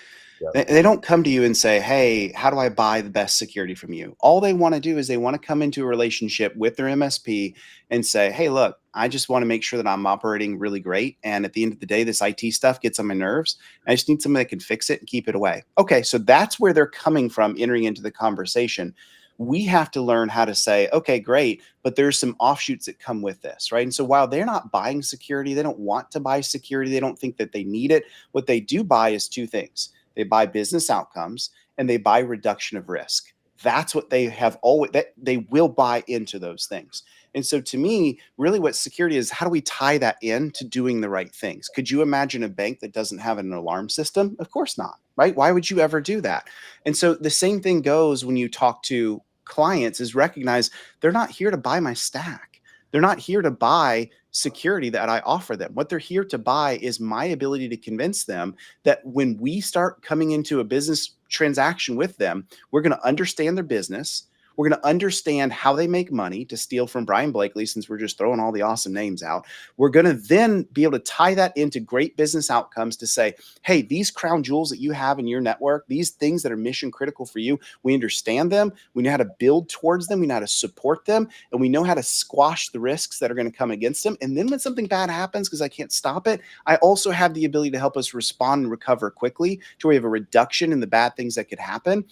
Yep. They don't come to you and say, hey, how do I buy the best security from you? All they want to do is they want to come into a relationship with their MSP and say, hey, look, I just want to make sure that I'm operating really great. And at the end of the day, this IT stuff gets on my nerves. I just need somebody that can fix it and keep it away. Okay, so that's where they're coming from entering into the conversation. We have to learn how to say, okay, great, but there's some offshoots that come with this, right? And so while they're not buying security, they don't want to buy security, they don't think that they need it. What they do buy is two things. They buy business outcomes and they buy reduction of risk. That's what they have always, that they will buy into those things. And so to me, really what security is, how do we tie that in to doing the right things? Could you imagine a bank that doesn't have an alarm system? Of course not, right? Why would you ever do that? And so the same thing goes when you talk to clients, is recognize they're not here to buy my stack. They're not here to buy security that I offer them. What they're here to buy is my ability to convince them that when we start coming into a business transaction with them, we're going to understand their business. We're going to understand how they make money, to steal from Brian Blakely, since we're just throwing all the awesome names out. We're going to then be able to tie that into great business outcomes to say, hey, these crown jewels that you have in your network, these things that are mission critical for you, we understand them. We know how to build towards them. We know how to support them. And we know how to squash the risks that are going to come against them. And then when something bad happens, because I can't stop it, I also have the ability to help us respond and recover quickly to where we have a reduction in the bad things that could happen.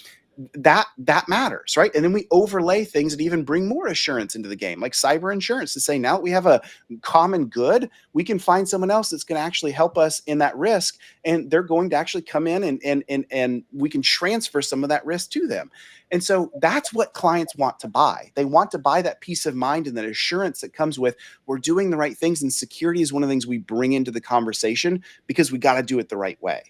That matters, right? And then we overlay things that even bring more assurance into the game, like cyber insurance, to say now that we have a common good, we can find someone else that's going to actually help us in that risk, and they're going to actually come in and we can transfer some of that risk to them. And so that's what clients want to buy. They want to buy that peace of mind and that assurance that comes with, we're doing the right things, and security is one of the things we bring into the conversation because we got to do it the right way.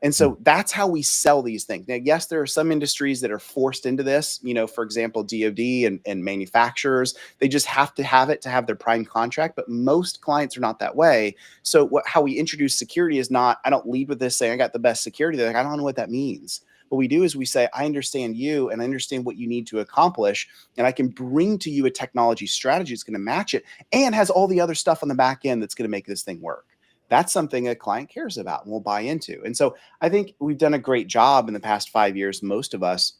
And so that's how we sell these things. Now, yes, there are some industries that are forced into this, for example, DoD and manufacturers, they just have to have it to have their prime contract, but most clients are not that way. So how we introduce security is not, I don't lead with this saying I got the best security. They're like, I don't know what that means. What we do is we say, I understand you and I understand what you need to accomplish, and I can bring to you a technology strategy that's going to match it and has all the other stuff on the back end that's going to make this thing work. That's something a client cares about and will buy into. And so I think we've done a great job in the past 5 years, most of us,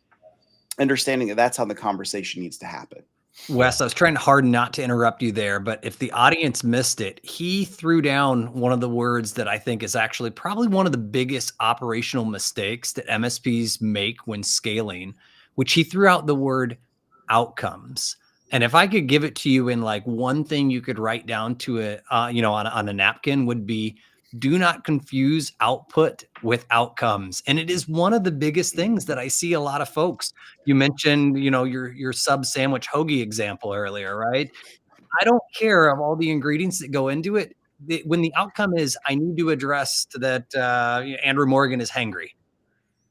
understanding that that's how the conversation needs to happen. Wes, I was trying hard not to interrupt you there, but if the audience missed it, he threw down one of the words that I think is actually probably one of the biggest operational mistakes that MSPs make when scaling, which he threw out the word outcomes. And if I could give it to you in like one thing you could write down to it, on a napkin, would be, do not confuse output with outcomes. And it is one of the biggest things that I see a lot of folks. You mentioned, your sub sandwich hoagie example earlier, right? I don't care of all the ingredients that go into it. When the outcome is, I need to address that Andrew Morgan is hangry,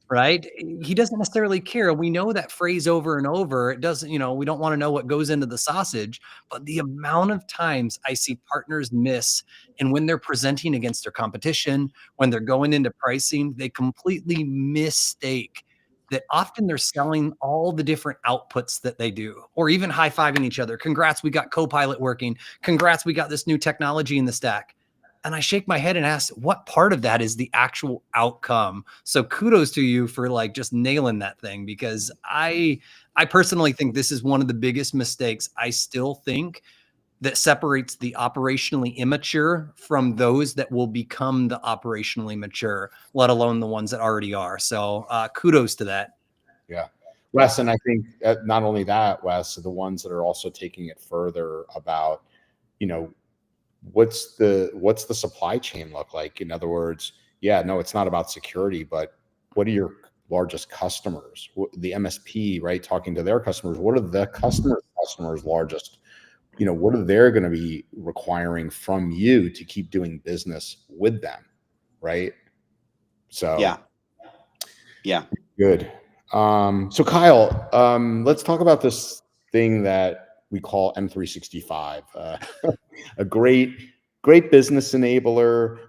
right? He doesn't necessarily care. We know that phrase over and over. It doesn't, we don't want to know what goes into the sausage, but the amount of times I see partners miss, and when they're presenting against their competition, when they're going into pricing, they completely mistake that often they're selling all the different outputs that they do, or even high-fiving each other. Congrats, we got Copilot working. Congrats, we got this new technology in the stack. And I shake my head and ask, what part of that is the actual outcome? So kudos to you for like just nailing that thing, because I personally think this is one of the biggest mistakes I still think that separates the operationally immature from those that will become the operationally mature, let alone the ones that already are. So kudos to that. Yeah. Wes, and I think not only that, Wes, the ones that are also taking it further about, what's the supply chain look like? In other words, no, it's not about security, but what are your largest customers? The MSP, right? Talking to their customers, what are the customers' largest? What are they going to be requiring from you to keep doing business with them, right? So yeah, good. So Kyle, let's talk about this thing that we call M365, a great business enabler.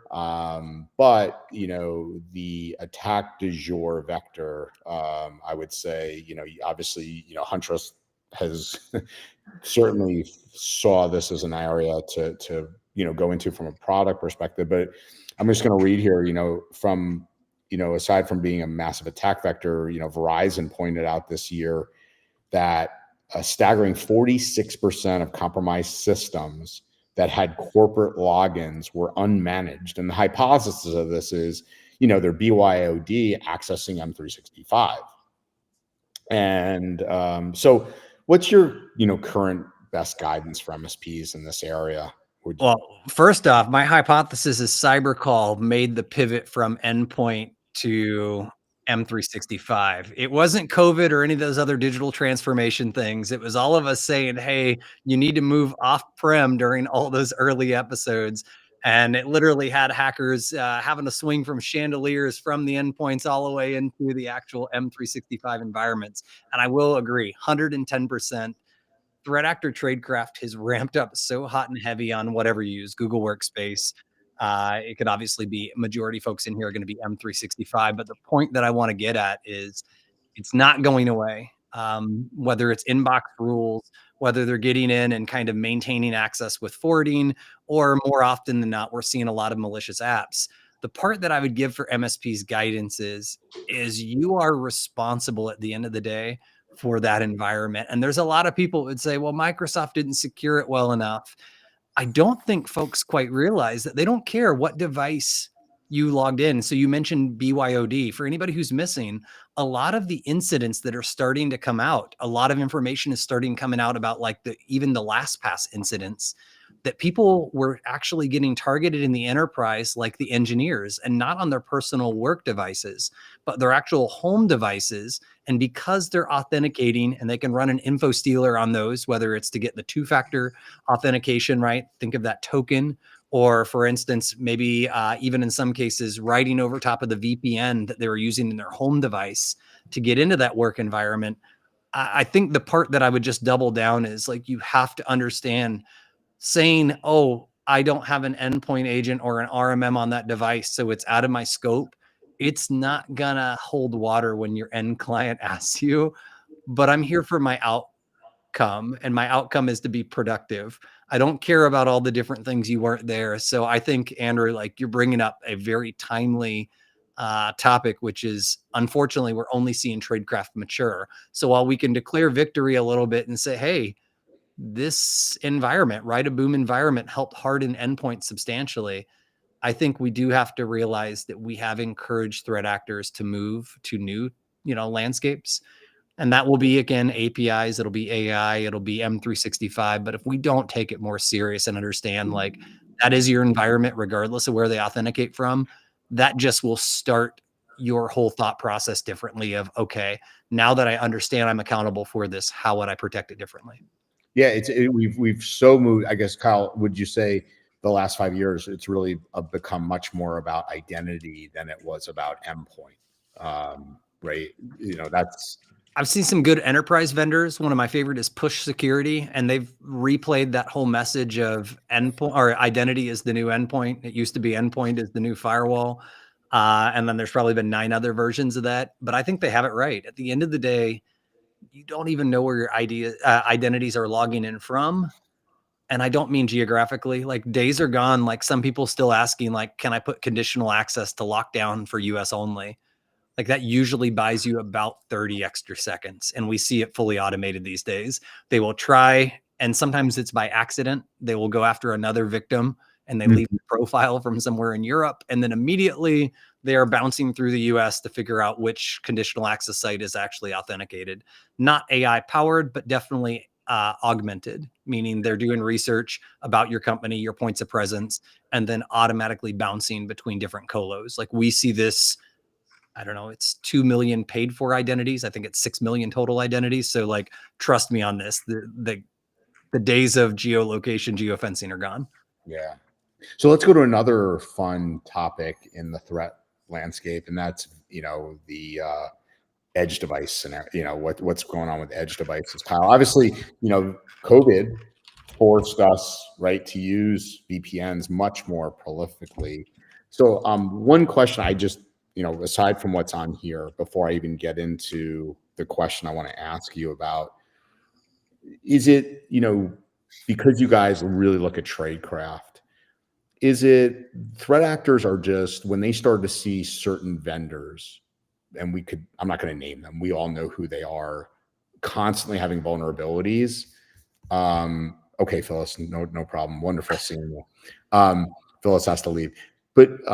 But, the attack du jour vector, I would say, obviously, Huntress has certainly saw this as an area to go into from a product perspective. But I'm just going to read here, from, aside from being a massive attack vector, Verizon pointed out this year that a staggering 46% of compromised systems that had corporate logins were unmanaged. And the hypothesis of this is, they're BYOD accessing M365. And so what's your, current best guidance for MSPs in this area? Well, first off, my hypothesis is CyberCall made the pivot from endpoint to M365. It wasn't COVID or any of those other digital transformation things. It was all of us saying, hey, you need to move off-prem during all those early episodes. And it literally had hackers having to swing from chandeliers from the endpoints all the way into the actual M365 environments. And I will agree, 110%. Threat actor tradecraft has ramped up so hot and heavy on whatever you use, Google Workspace. It could obviously be majority folks in here are going to be M365, but the point that I want to get at is it's not going away. Whether it's inbox rules, whether they're getting in and kind of maintaining access with forwarding, or more often than not, we're seeing a lot of malicious apps. The part that I would give for MSP's guidance is you are responsible at the end of the day for that environment. And there's a lot of people who would say, well, Microsoft didn't secure it well enough. I don't think folks quite realize that they don't care what device you logged in. So you mentioned BYOD. For anybody who's missing, a lot of the incidents that are starting to come out, a lot of information is starting coming out about like even the LastPass incidents, that people were actually getting targeted in the enterprise, like the engineers, and not on their personal work devices, but their actual home devices. And because they're authenticating and they can run an info stealer on those, whether it's to get the two-factor authentication, right? Think of that token, or for instance, maybe even in some cases, writing over top of the VPN that they were using in their home device to get into that work environment. I think the part that I would just double down is like, you have to understand saying, oh, I don't have an endpoint agent or an RMM on that device, so it's out of my scope. It's not gonna hold water when your end client asks you, but I'm here for my outcome, and my outcome is to be productive. I don't care about all the different things you weren't there. So I think, Andrew, like, you're bringing up a very timely topic, which is, unfortunately, we're only seeing tradecraft mature. So while we can declare victory a little bit and say, hey, this environment, right, a boom environment helped harden endpoints substantially, I think we do have to realize that we have encouraged threat actors to move to new, landscapes. And that will be, again, APIs, it'll be AI, it'll be M365. But if we don't take it more serious and understand, like, that is your environment, regardless of where they authenticate from, that just will start your whole thought process differently of, okay, now that I understand I'm accountable for this, how would I protect it differently? Yeah, we've so moved. I guess, Kyle, would you say the last 5 years it's really become much more about identity than it was about endpoint? Right? I've seen some good enterprise vendors. One of my favorite is Push Security, and they've replayed that whole message of endpoint, or identity is the new endpoint. It used to be endpoint is the new firewall. And then there's probably been 9 other versions of that, but I think they have it right. At the end of the day, you don't even know where your identities are logging in from. And I don't mean geographically. Like, days are gone, like, some people still asking, like, can I put conditional access to lockdown for US only? Like, that usually buys you about 30 extra seconds. And we see it fully automated these days. They will try, and sometimes it's by accident. They will go after another victim and they leave the profile from somewhere in Europe. And then immediately they are bouncing through the US to figure out which conditional access site is actually authenticated. Not AI powered, but definitely augmented, meaning they're doing research about your company, your points of presence, and then automatically bouncing between different colos. Like, we see this, I don't know, it's 2 million paid for identities. I think it's 6 million total identities. So, like, trust me on this, the days of geolocation, geofencing are gone. Yeah. So let's go to another fun topic in the threat landscape, and that's, the edge device scenario, what's going on with edge devices, Kyle? Obviously, COVID forced us, right, to use VPNs much more prolifically. So one question I just, aside from what's on here, before I even get into the question I want to ask you about, is it, because you guys really look at tradecraft, is it threat actors are just, when they start to see certain vendors, and I'm not going to name them, we all know who they are, constantly having vulnerabilities. Okay, Phyllis, no problem. Wonderful seeing you. Phyllis has to leave. But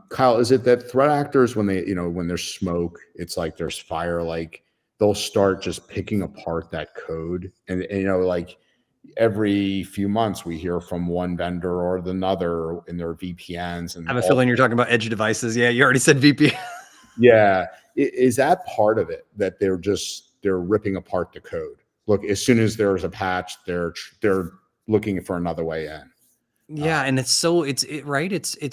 Kyle, is it that threat actors, when when there's smoke, it's like there's fire, like they'll start just picking apart that code, and like every few months we hear from one vendor or another in their VPNs, and I have a feeling you're talking about edge devices. Yeah, you already said VPN. Yeah, is that part of it, that they're ripping apart the code? Look, as soon as there's a patch, they're looking for another way in. Yeah, and it's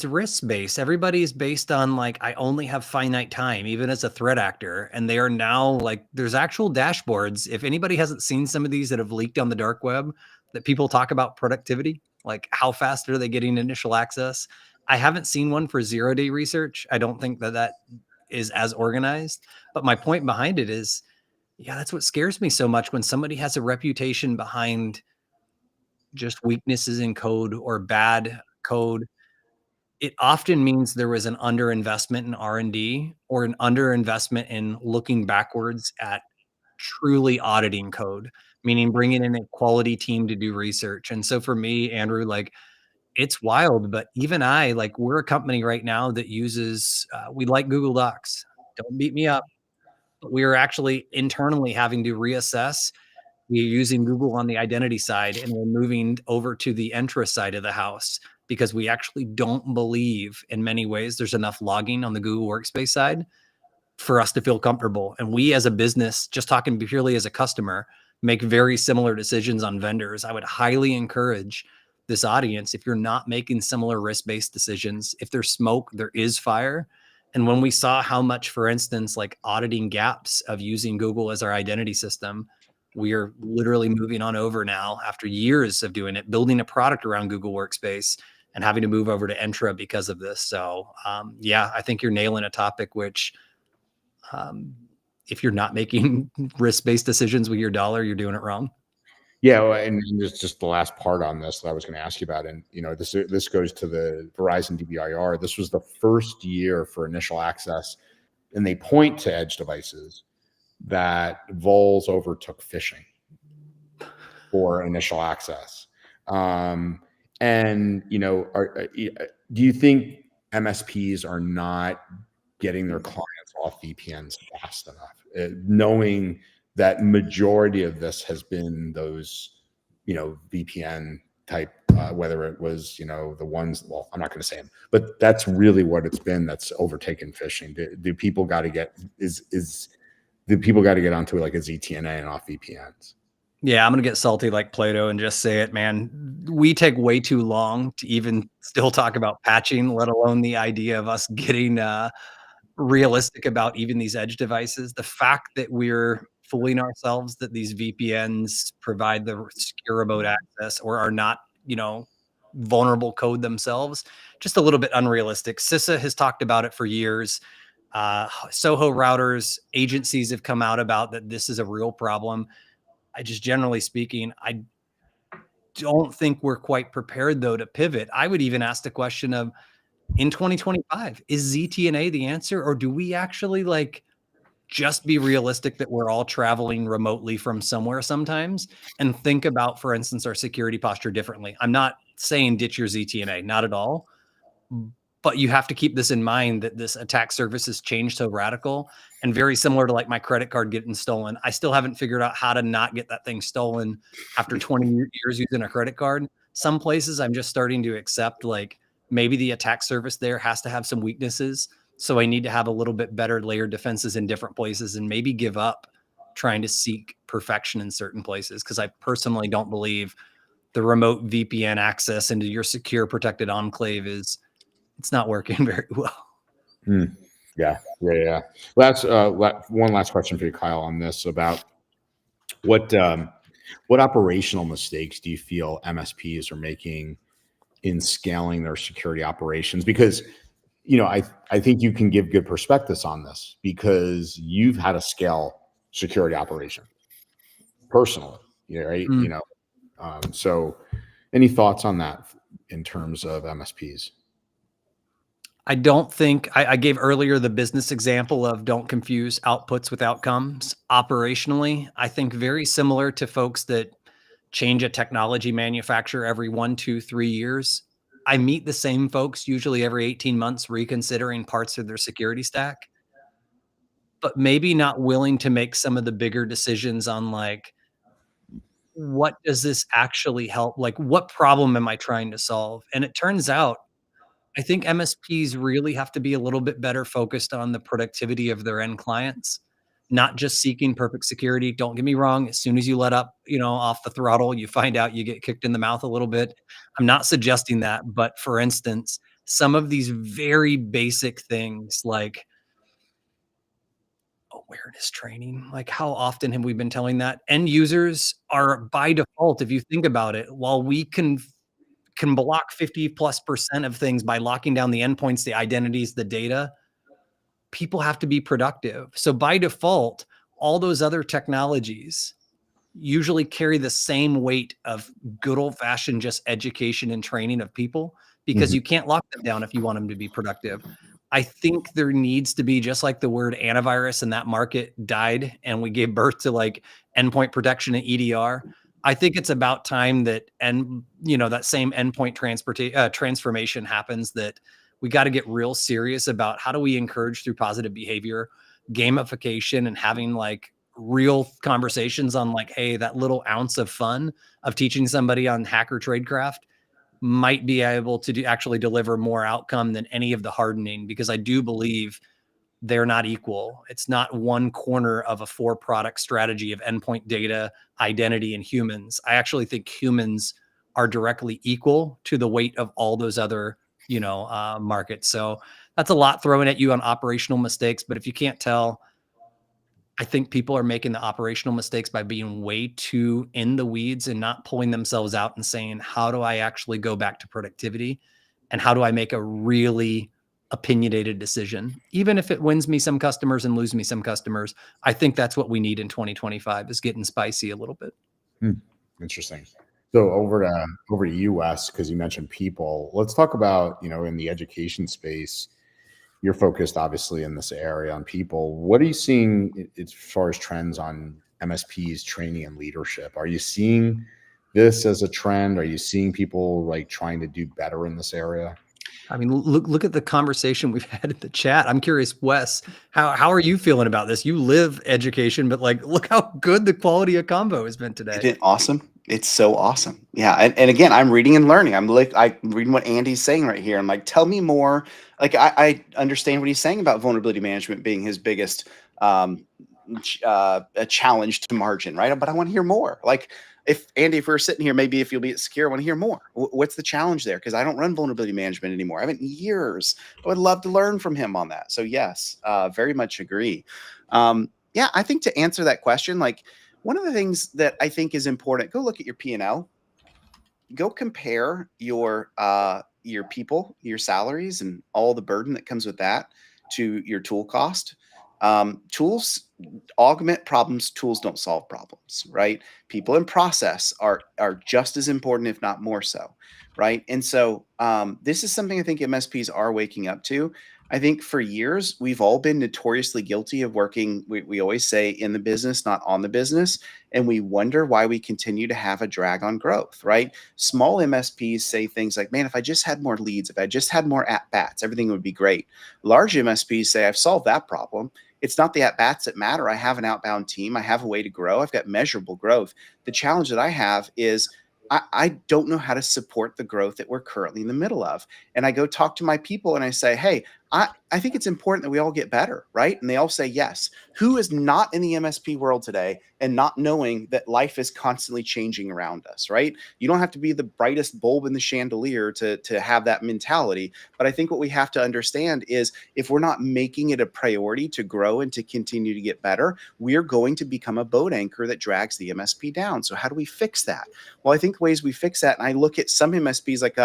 risk based. Everybody is based on like, I only have finite time, even as a threat actor. And they are now like, there's actual dashboards. If anybody hasn't seen some of these that have leaked on the dark web, that people talk about productivity, like how fast are they getting initial access? I haven't seen one for 0-day research. I don't think that is as organized. But my point behind it is, yeah, that's what scares me so much, when somebody has a reputation behind just weaknesses in code or bad code. It often means there was an underinvestment in R&D, or an underinvestment in looking backwards at truly auditing code, meaning bringing in a quality team to do research. And so for me, Andrew, like, it's wild, but even like, we're a company right now that uses, we like Google Docs. Don't beat me up, but we are actually internally having to reassess. We're using Google on the identity side, and we're moving over to the Entra side of the house, because we actually don't believe in many ways there's enough logging on the Google Workspace side for us to feel comfortable. And we as a business, just talking purely as a customer, make very similar decisions on vendors. I would highly encourage this audience, if you're not making similar risk-based decisions, if there's smoke, there is fire. And when we saw how much, for instance, like auditing gaps of using Google as our identity system, we are literally moving on over now, after years of doing it, building a product around Google Workspace, and having to move over to Entra because of this. So yeah, I think you're nailing a topic, which if you're not making risk-based decisions with your dollar, you're doing it wrong. Yeah, well, and just the last part on this that I was going to ask you about, and this goes to the Verizon DBIR. This was the first year for initial access, and they point to edge devices that vols overtook phishing for initial access. And do you think MSPs are not getting their clients off VPNs fast enough, knowing that majority of this has been those, VPN type, whether it was, the ones, well, I'm not going to say them, but that's really what it's been that's overtaken phishing. Do people got to get, do people got to get onto like a ZTNA and off VPNs? Yeah, I'm going to get salty like Plato and just say it, man. We take way too long to even still talk about patching, let alone the idea of us getting realistic about even these edge devices. The fact that we're fooling ourselves that these VPNs provide the secure remote access, or are not, vulnerable code themselves, just a little bit unrealistic. CISA has talked about it for years. Soho routers, agencies have come out about that this is a real problem. I just, generally speaking, I don't think we're quite prepared, though, to pivot. I would even ask the question of, in 2025, is ZTNA the answer, or do we actually just be realistic that we're all traveling remotely from somewhere sometimes, and think about, for instance, our security posture differently? I'm not saying ditch your ZTNA, not at all. But you have to keep this in mind, that this attack surface has changed so radical, and very similar to like my credit card getting stolen. I still haven't figured out how to not get that thing stolen after 20 years using a credit card. Some places I'm just starting to accept, like, maybe the attack surface there has to have some weaknesses. So I need to have a little bit better layered defenses in different places, and maybe give up trying to seek perfection in certain places. Because I personally don't believe the remote VPN access into your secure protected enclave it's not working very well. Yeah. One last question for you, Kyle, on this about what operational mistakes do you feel MSPs are making in scaling their security operations? Because I think you can give good perspectives on this because you've had to scale security operation personally, right? Mm. So any thoughts on that in terms of MSPs? I don't think I gave earlier the business example of don't confuse outputs with outcomes. Operationally, I think very similar to folks that change a technology manufacturer every 1, 2, 3 years. I meet the same folks usually every 18 months reconsidering parts of their security stack, but maybe not willing to make some of the bigger decisions on like, what does this actually help? Like, what problem am I trying to solve? And it turns out I think MSPs really have to be a little bit better focused on the productivity of their end clients, not just seeking perfect security. Don't get me wrong. As soon as you let up, off the throttle, you find out you get kicked in the mouth a little bit. I'm not suggesting that, but for instance, some of these very basic things like awareness training, like how often have we been telling that end users are by default, if you think about it, while we can block 50+% of things by locking down the endpoints, the identities, the data, people have to be productive. So by default, all those other technologies usually carry the same weight of good old fashioned just education and training of people because Mhm. you can't lock them down if you want them to be productive. I think there needs to be, just like the word antivirus and that market died and we gave birth to like endpoint protection and EDR. I think it's about time that, and that same endpoint transformation happens, that we got to get real serious about how do we encourage through positive behavior, gamification, and having like real conversations on like, hey, that little ounce of fun of teaching somebody on hacker tradecraft might be able to actually deliver more outcome than any of the hardening, because I do believe they're not equal. It's not one corner of a 4-product strategy of endpoint data, identity, and humans. I actually think humans are directly equal to the weight of all those other, markets. So that's a lot thrown at you on operational mistakes. But if you can't tell, I think people are making the operational mistakes by being way too in the weeds and not pulling themselves out and saying, how do I actually go back to productivity? And how do I make a really opinionated decision? Even if it wins me some customers and lose me some customers, I think that's what we need in 2025, is getting spicy a little bit. Interesting. So over to US, because you mentioned people. Let's talk about, in the education space, you're focused obviously in this area on people. What are you seeing as far as trends on MSPs training and leadership? Are you seeing this as a trend? Are you seeing people like trying to do better in this area? I mean, look at the conversation we've had in the chat. I'm curious, Wes, how are you feeling about this? You live education, but like, look how good the quality of convo has been today. Isn't it awesome? It's so awesome. Yeah. And again, I'm reading and learning. I'm reading what Andy's saying right here. I'm like, tell me more. Like, I understand what he's saying about vulnerability management being his biggest a challenge to margin, right? But I want to hear more. Like, if Andy, if we're sitting here, maybe if you'll be at Secure, I want to hear more. What's the challenge there? Because I don't run vulnerability management anymore. I haven't in years. I would love to learn from him on that. So yes, very much agree. Yeah, I think to answer that question, like, one of the things that I think is important, go look at your P&L, go compare your people, your salaries, and all the burden that comes with that to your tool cost. Tools augment problems. Tools don't solve problems, right? People and process are just as important, if not more so, right? And so this is something I think MSPs are waking up to. I think for years we've all been notoriously guilty of working. We always say in the business, not on the business, and we wonder why we continue to have a drag on growth, right? Small MSPs say things like, man, if I just had more leads, if I just had more at-bats, everything would be great. Large MSPs say, I've solved that problem. It's not the at-bats that matter. I have an outbound team. I have a way to grow. I've got measurable growth. The challenge that I have is I don't know how to support the growth that we're currently in the middle of. And I go talk to my people and I say, hey, I think it's important that we all get better, right? And they all say yes. Who is not in the MSP world today and not knowing that life is constantly changing around us, right? You don't have to be the brightest bulb in the chandelier to have that mentality. But I think what we have to understand is if we're not making it a priority to grow and to continue to get better, we're going to become a boat anchor that drags the MSP down. So how do we fix that? Well, I think the ways we fix that, and I look at some MSPs like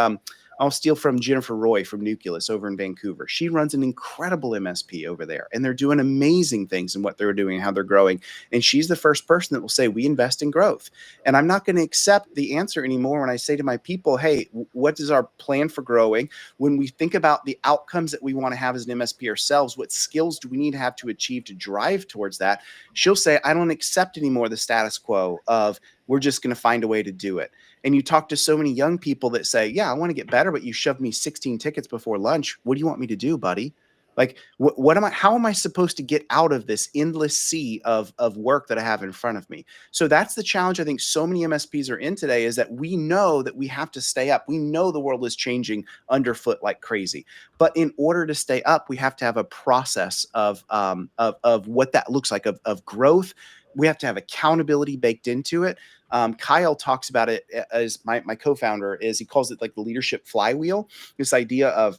I'll steal from Jennifer Roy from Nucleus over in Vancouver. She runs an incredible MSP over there, and they're doing amazing things in what they're doing and how they're growing. And she's the first person that will say, we invest in growth. And I'm not going to accept the answer anymore when I say to my people, hey, what is our plan for growing? When we think about the outcomes that we want to have as an MSP ourselves, what skills do we need to have to achieve to drive towards that? She'll say, I don't accept anymore the status quo of we're just going to find a way to do it. And you talk to so many young people that say, yeah, I want to get better, but you shoved me 16 tickets before lunch. What do you want me to do, buddy? Like, how am I supposed to get out of this endless sea of work that I have in front of me? So that's the challenge I think so many MSPs are in today, is that we know that we have to stay up. We know the world is changing underfoot like crazy. But in order to stay up, we have to have a process of what that looks like, of growth. We have to have accountability baked into it. Kyle talks about it as my co-founder is, he calls it like the leadership flywheel, this idea of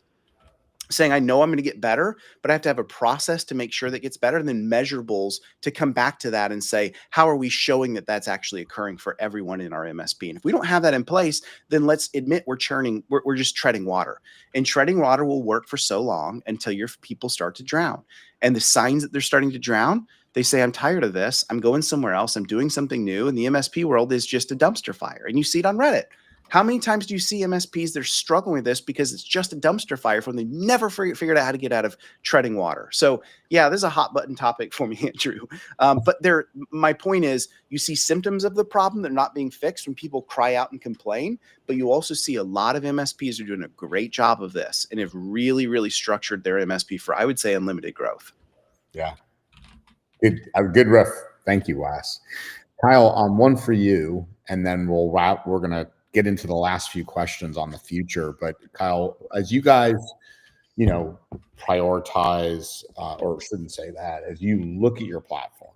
saying, I know I'm going to get better, but I have to have a process to make sure that gets better, and then measurables to come back to that and say, how are we showing that that's actually occurring for everyone in our MSP? And if we don't have that in place, then let's admit we're just treading water, and treading water will work for so long until your people start to drown. And the signs that they're starting to drown, they say, I'm tired of this. I'm going somewhere else. I'm doing something new. And the MSP world is just a dumpster fire. And you see it on Reddit. How many times do you see MSPs that are struggling with this because it's just a dumpster fire from them? They never figured out how to get out of treading water. So yeah, this is a hot button topic for me, Andrew. But my point is, you see symptoms of the problem that are not being fixed when people cry out and complain, but you also see a lot of MSPs are doing a great job of this and have really, really structured their MSP for, I would say, unlimited growth. Yeah. A good riff. Thank you, Wes. Kyle, one for you, and then we're going to get into the last few questions on the future. But Kyle, as you guys, prioritize, or shouldn't say that, as you look at your platform,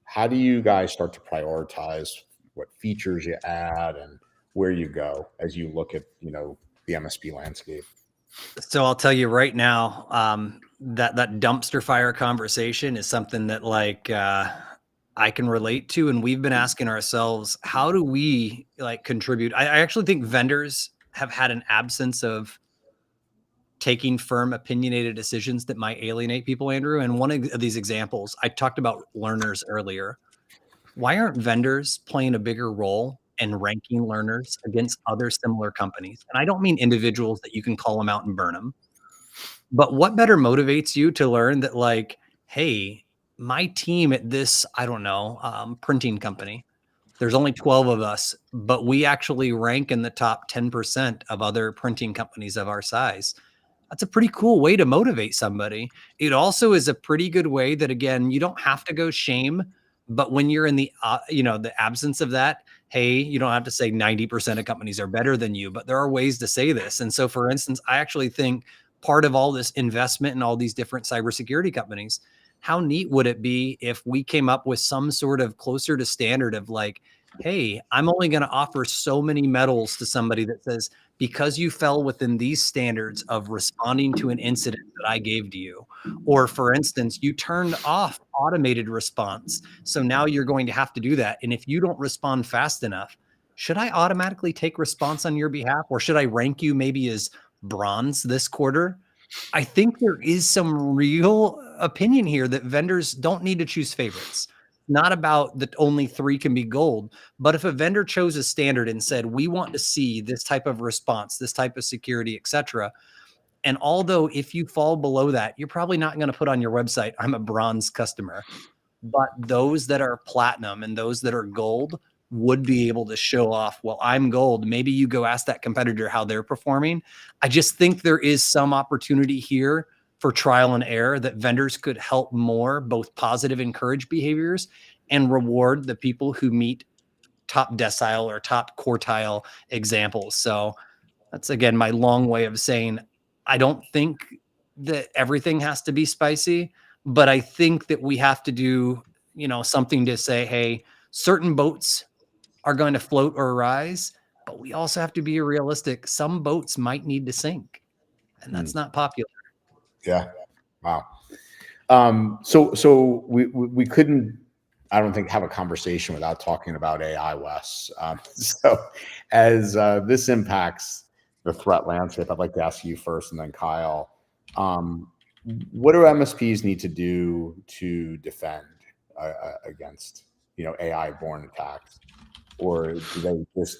how do you guys start to prioritize what features you add and where you go as you look at, the MSP landscape? So I'll tell you right now, that dumpster fire conversation is something that I can relate to. And we've been asking ourselves, how do we contribute? I actually think vendors have had an absence of taking firm, opinionated decisions that might alienate people, Andrew. And one of these examples, I talked about learners earlier. Why aren't vendors playing a bigger role in ranking learners against other similar companies? And I don't mean individuals that you can call them out and burn them, but what better motivates you to learn that, hey, my team at this, I don't know, printing company, there's only 12 of us, but we actually rank in the top 10% of other printing companies of our size. That's a pretty cool way to motivate somebody. It also is a pretty good way that, again, you don't have to go shame, but when you're in the, the absence of that, hey, you don't have to say 90% of companies are better than you, but there are ways to say this. And so, for instance, I actually think part of all this investment in all these different cybersecurity companies, how neat would it be if we came up with some sort of closer to standard of hey, I'm only going to offer so many medals to somebody that says, because you fell within these standards of responding to an incident that I gave to you. Or for instance, you turned off automated response. So now you're going to have to do that. And if you don't respond fast enough, should I automatically take response on your behalf? Or should I rank you maybe as bronze this quarter? I think there is some real opinion here that vendors don't need to choose favorites. Not about that only 3 can be gold, but if a vendor chose a standard and said, we want to see this type of response, this type of security, etc. And although if you fall below that, you're probably not going to put on your website, I'm a bronze customer. But those that are platinum and those that are gold would be able to show off, well, I'm gold. Maybe you go ask that competitor how they're performing. I just think there is some opportunity here for trial and error that vendors could help more, both positive encourage behaviors and reward the people who meet top decile or top quartile examples. So that's, again, my long way of saying, I don't think that everything has to be spicy, but I think that we have to do, something to say, hey, certain boats are going to float or rise, but we also have to be realistic. Some boats might need to sink, and that's not popular. Yeah. Wow. So we couldn't, I don't think, have a conversation without talking about AI, Wes. So as this impacts the threat landscape, I'd like to ask you first and then Kyle. What do MSPs need to do to defend against, AI-born attacks, or do they just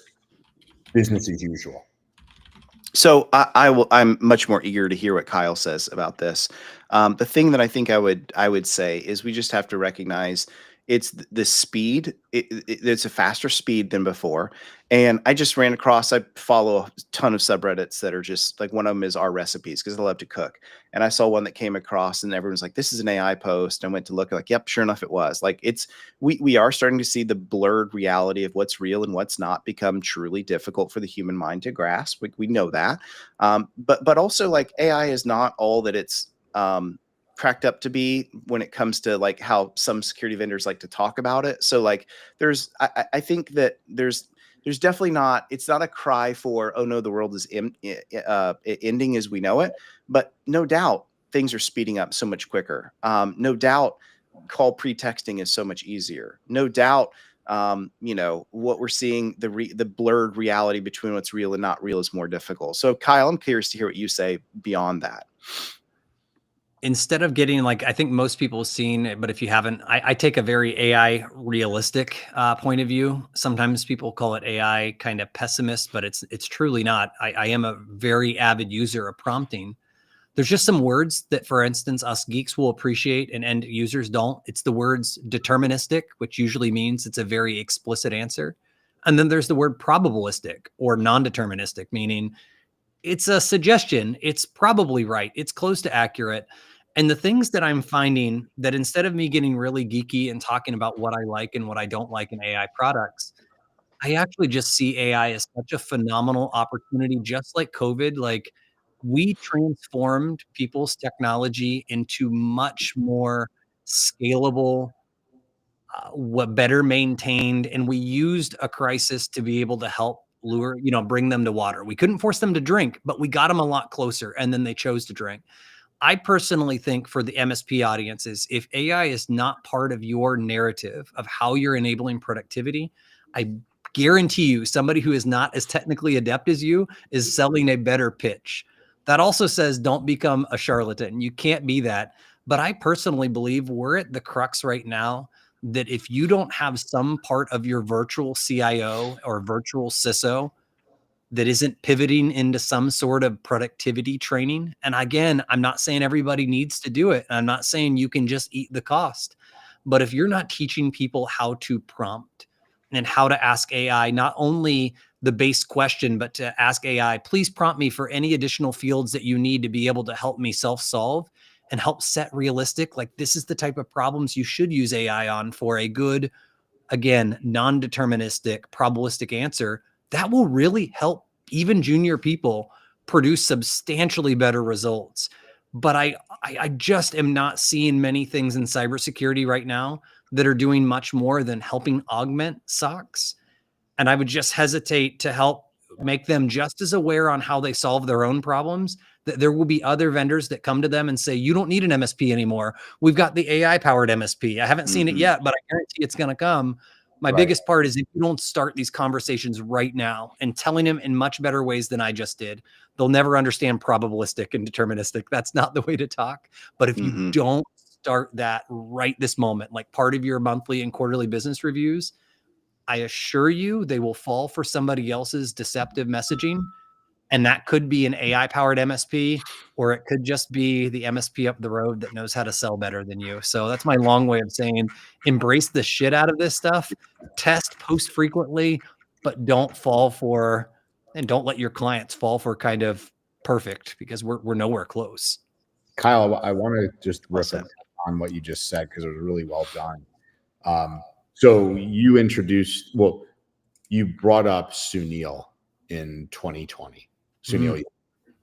business as usual? So I'm much more eager to hear what Kyle says about this. The thing that I think I would say is we just have to recognize it's the speed. It's a faster speed than before. And I just ran across. I follow a ton of subreddits that are just like, one of them is our recipes because I love to cook. And I saw one that came across, and everyone's like, "This is an AI post." I went to look, like, yep, sure enough, it was. Like, we are starting to see the blurred reality of what's real and what's not become truly difficult for the human mind to grasp. We know that, but also, like, AI is not all that it's cracked up to be when it comes to like how some security vendors like to talk about it. So like, I think that there's definitely not. It's not a cry for, oh no, the world is ending as we know it, but no doubt things are speeding up so much quicker. No doubt call pretexting is so much easier. No doubt, what we're seeing, the blurred reality between what's real and not real is more difficult. So Kyle, I'm curious to hear what you say beyond that. Instead of getting, like, I think most people have seen it, but if you haven't, I take a very AI realistic point of view. Sometimes people call it AI kind of pessimist, but it's truly not. I am a very avid user of prompting. There's just some words that, for instance, us geeks will appreciate and end users don't. It's the words deterministic, which usually means it's a very explicit answer. And then there's the word probabilistic or non-deterministic, meaning it's a suggestion. It's probably right. It's close to accurate. And the things that I'm finding, that instead of me getting really geeky and talking about what I like and what I don't like in AI products, I actually just see AI as such a phenomenal opportunity, just like COVID. Like, we transformed people's technology into much more scalable, what better maintained, and we used a crisis to be able to help bring them to water. We couldn't force them to drink, but we got them a lot closer, and then they chose to drink. I personally think for the MSP audiences, if AI is not part of your narrative of how you're enabling productivity, I guarantee you somebody who is not as technically adept as you is selling a better pitch. That also says don't become a charlatan. You can't be that. But I personally believe we're at the crux right now that if you don't have some part of your virtual CIO or virtual CISO that isn't pivoting into some sort of productivity training. And again, I'm not saying everybody needs to do it. I'm not saying you can just eat the cost. But if you're not teaching people how to prompt and how to ask AI, not only the base question, but to ask AI, please prompt me for any additional fields that you need to be able to help me self-solve and help set realistic, like, this is the type of problems you should use AI on for a good, again, non-deterministic, probabilistic answer. That will really help even junior people produce substantially better results. But I just am not seeing many things in cybersecurity right now that are doing much more than helping augment SOCs. And I would just hesitate to help make them just as aware on how they solve their own problems, that there will be other vendors that come to them and say, you don't need an MSP anymore. We've got the AI powered MSP. I haven't seen it yet, but I guarantee it's going to come. My biggest part is if you don't start these conversations right now and telling them in much better ways than I just did, they'll never understand probabilistic and deterministic. That's not the way to talk. But if you don't start that right this moment, like part of your monthly and quarterly business reviews, I assure you they will fall for somebody else's deceptive messaging. And that could be an AI powered MSP, or it could just be the MSP up the road that knows how to sell better than you. So that's my long way of saying, embrace the shit out of this stuff, test, post frequently, but don't fall for, and don't let your clients fall for kind of perfect, because we're nowhere close. Kyle, I want to just riff on what you just said, because it was really well done. So you you brought up Sunil in 2020. Sunil,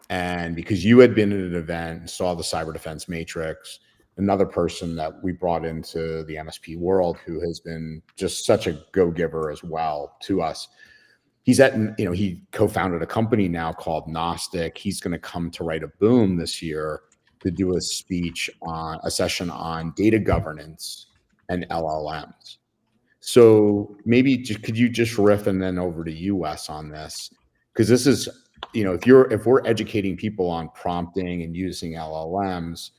And because you had been at an event and saw the cyber defense matrix, another person that we brought into the MSP world who has been just such a go-giver as well to us. He's at, he co-founded a company now called Gnostic. He's going to come to Write a Boom this year to do a speech on a session on data governance and LLMs. So maybe could you just riff and then over to you, Wes, on this? Because this is, if we're educating people on prompting and using LLMs,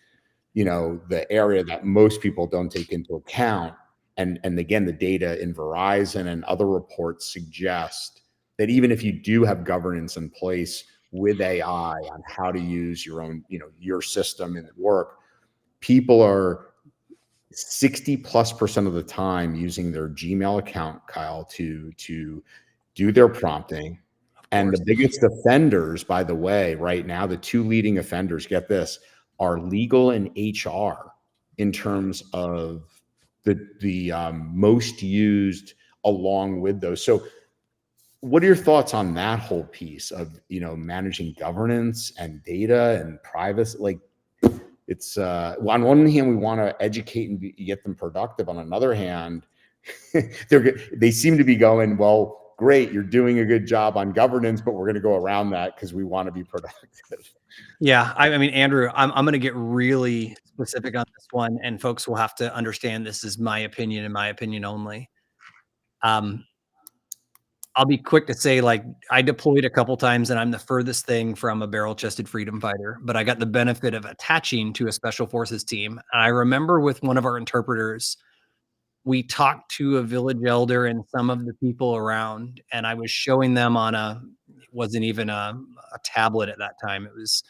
the area that most people don't take into account, and again, the data in Verizon and other reports suggest that even if you do have governance in place with AI on how to use your own, your system and work, people are 60+% of the time using their Gmail account, Kyle, to do their prompting. And the biggest offenders, by the way, right now, the two leading offenders, get this, are legal and HR in terms of the most used along with those. So what are your thoughts on that whole piece of, managing governance and data and privacy? Like, it's on one hand, we want to educate and get them productive. On another hand, they seem to be going, well, great, you're doing a good job on governance, but we're going to go around that because we want to be productive. Yeah, I mean, Andrew, I'm going to get really specific on this one, and folks will have to understand this is my opinion and my opinion only. I'll be quick to say, like, I deployed a couple times, and I'm the furthest thing from a barrel-chested freedom fighter, but I got the benefit of attaching to a special forces team. And I remember with one of our interpreters, we talked to a village elder and some of the people around, and I was showing them on it wasn't even a tablet at that time. It was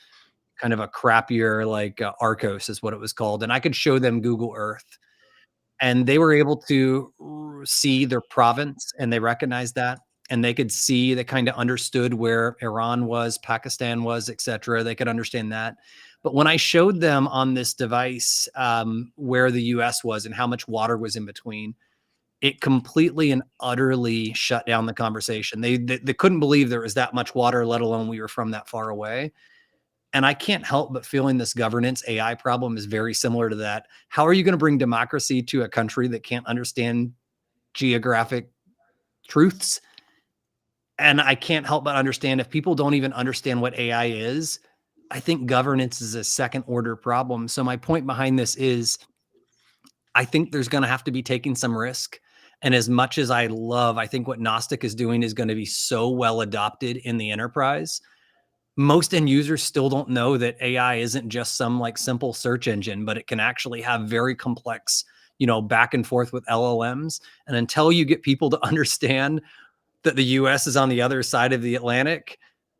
kind of a crappier, like Arcos is what it was called. And I could show them Google Earth, and they were able to see their province, and they recognized that. And they could see, they kind of understood where Iran was, Pakistan was, etc. They could understand that. But when I showed them on this device where the US was and how much water was in between, it completely and utterly shut down the conversation. They couldn't believe there was that much water, let alone we were from that far away. And I can't help but feeling this governance AI problem is very similar to that. How are you going to bring democracy to a country that can't understand geographic truths? And I can't help but understand if people don't even understand what AI is, I think governance is a second order problem. So my point behind this is I think there's going to have to be taking some risk. And as much as I think what Gnostic is doing is going to be so well adopted in the enterprise, most end users still don't know that AI isn't just some like simple search engine, but it can actually have very complex, back and forth with LLMs. And until you get people to understand that the US is on the other side of the Atlantic,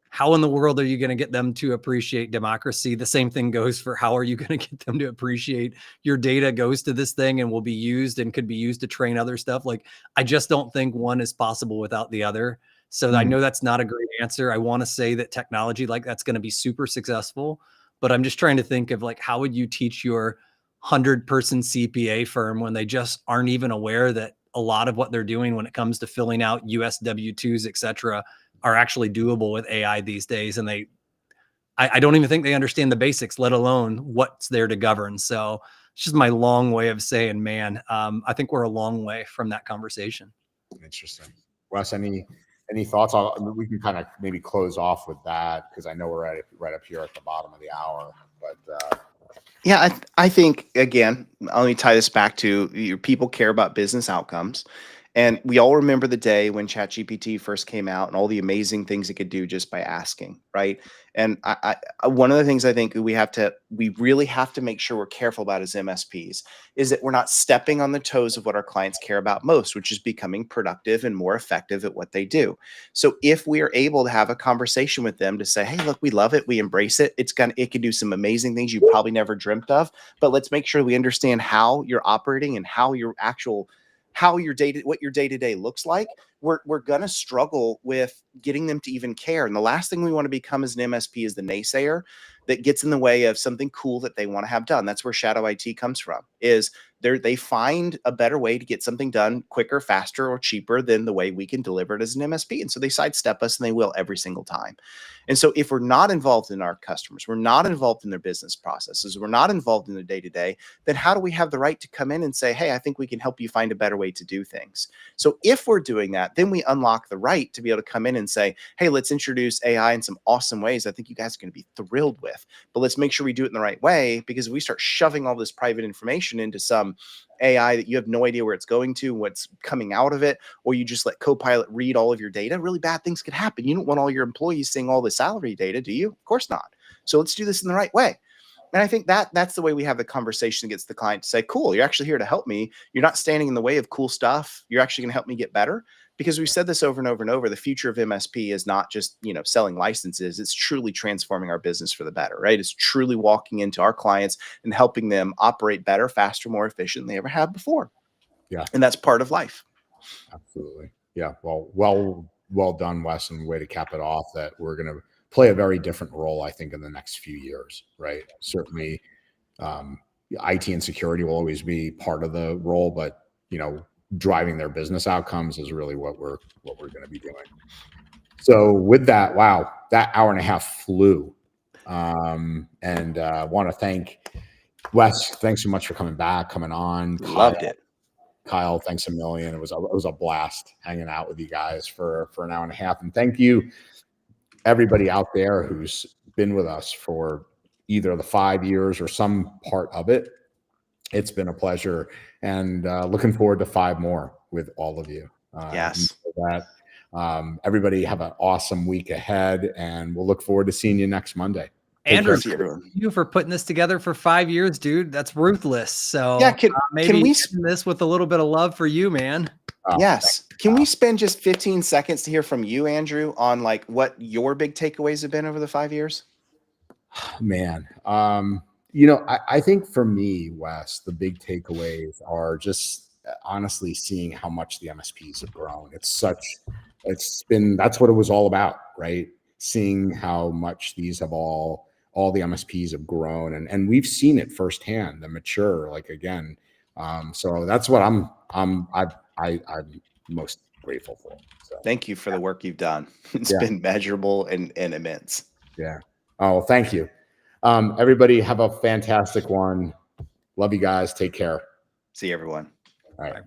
how in the world are you going to get them to appreciate democracy? The same thing goes for how are you going to get them to appreciate your data goes to this thing and will be used and could be used to train other stuff. Like, I just don't think one is possible without the other. So I know that's not a great answer. I want to say that technology like that's going to be super successful, but I'm just trying to think of like, how would you teach your 100-person CPA firm when they just aren't even aware that a lot of what they're doing when it comes to filling out US W-2s, et cetera, are actually doable with AI these days. And I don't even think they understand the basics, let alone what's there to govern. So it's just my long way of saying, man, I think we're a long way from that conversation. Interesting. Wes, any thoughts on, we can kind of maybe close off with that because I know we're right up here at the bottom of the hour, but yeah, I think, again, let me tie this back to your people care about business outcomes. And we all remember the day when ChatGPT first came out and all the amazing things it could do just by asking, right? And one of the things I think we really have to make sure we're careful about as MSPs is that we're not stepping on the toes of what our clients care about most, which is becoming productive and more effective at what they do. So if we are able to have a conversation with them to say, hey, look, we love it, we embrace it, it can do some amazing things you probably never dreamt of, but let's make sure we understand how you're operating and how your day-to-day looks like, we're going to struggle with getting them to even care. And the last thing we want to become as an MSP is the naysayer that gets in the way of something cool that they want to have done. That's where shadow IT comes from, is they find a better way to get something done quicker, faster, or cheaper than the way we can deliver it as an MSP. And so they sidestep us, and they will every single time. And so if we're not involved in our customers, we're not involved in their business processes, we're not involved in the day-to-day, then how do we have the right to come in and say, hey, I think we can help you find a better way to do things? So if we're doing that, then we unlock the right to be able to come in and say, hey, let's introduce AI in some awesome ways I think you guys are going to be thrilled with, but let's make sure we do it in the right way, because if we start shoving all this private information into some AI that you have no idea where it's going to, what's coming out of it, or you just let Copilot read all of your data, really bad things could happen. You don't want all your employees seeing all the salary data, do you? Of course not. So let's do this in the right way. And I think that's the way we have the conversation that gets the client to say, cool, you're actually here to help me. You're not standing in the way of cool stuff. You're actually going to help me get better. Because we've said this over and over and over, the future of MSP is not just, selling licenses. It's truly transforming our business for the better, right? It's truly walking into our clients and helping them operate better, faster, more efficient than they ever have before. Yeah. And that's part of life. Absolutely. Yeah. Well done, Wes, and way to cap it off that we're going to play a very different role, I think, in the next few years, right? Certainly, IT and security will always be part of the role, but, driving their business outcomes is really what we're going to be doing. So with that, wow, that hour and a half flew. And want to thank Wes. Thanks so much for coming on. Loved it. Kyle, thanks a million. It was a blast hanging out with you guys for an hour and a half. And thank you, everybody out there who's been with us for either the 5 years or some part of it. It's been a pleasure, and looking forward to 5 more with all of you. Yes. That everybody have an awesome week ahead, and we'll look forward to seeing you next Monday. Andrew, thank you for putting this together for 5 years, dude. That's ruthless. So yeah, maybe can we end this with a little bit of love for you, man? Yes. Can we spend just 15 seconds to hear from you, Andrew, on like what your big takeaways have been over the 5 years? Man, I think for me, Wes, the big takeaways are just honestly seeing how much the MSPs have grown. That's what it was all about, right? Seeing how much these have all the MSPs have grown, and we've seen it firsthand, the mature, like again. So that's what I'm most grateful for. So, thank you for the work you've done. It's been measurable and immense. Yeah. Oh, thank you. Everybody have a fantastic one. Love you guys. Take care. See you, everyone. All right.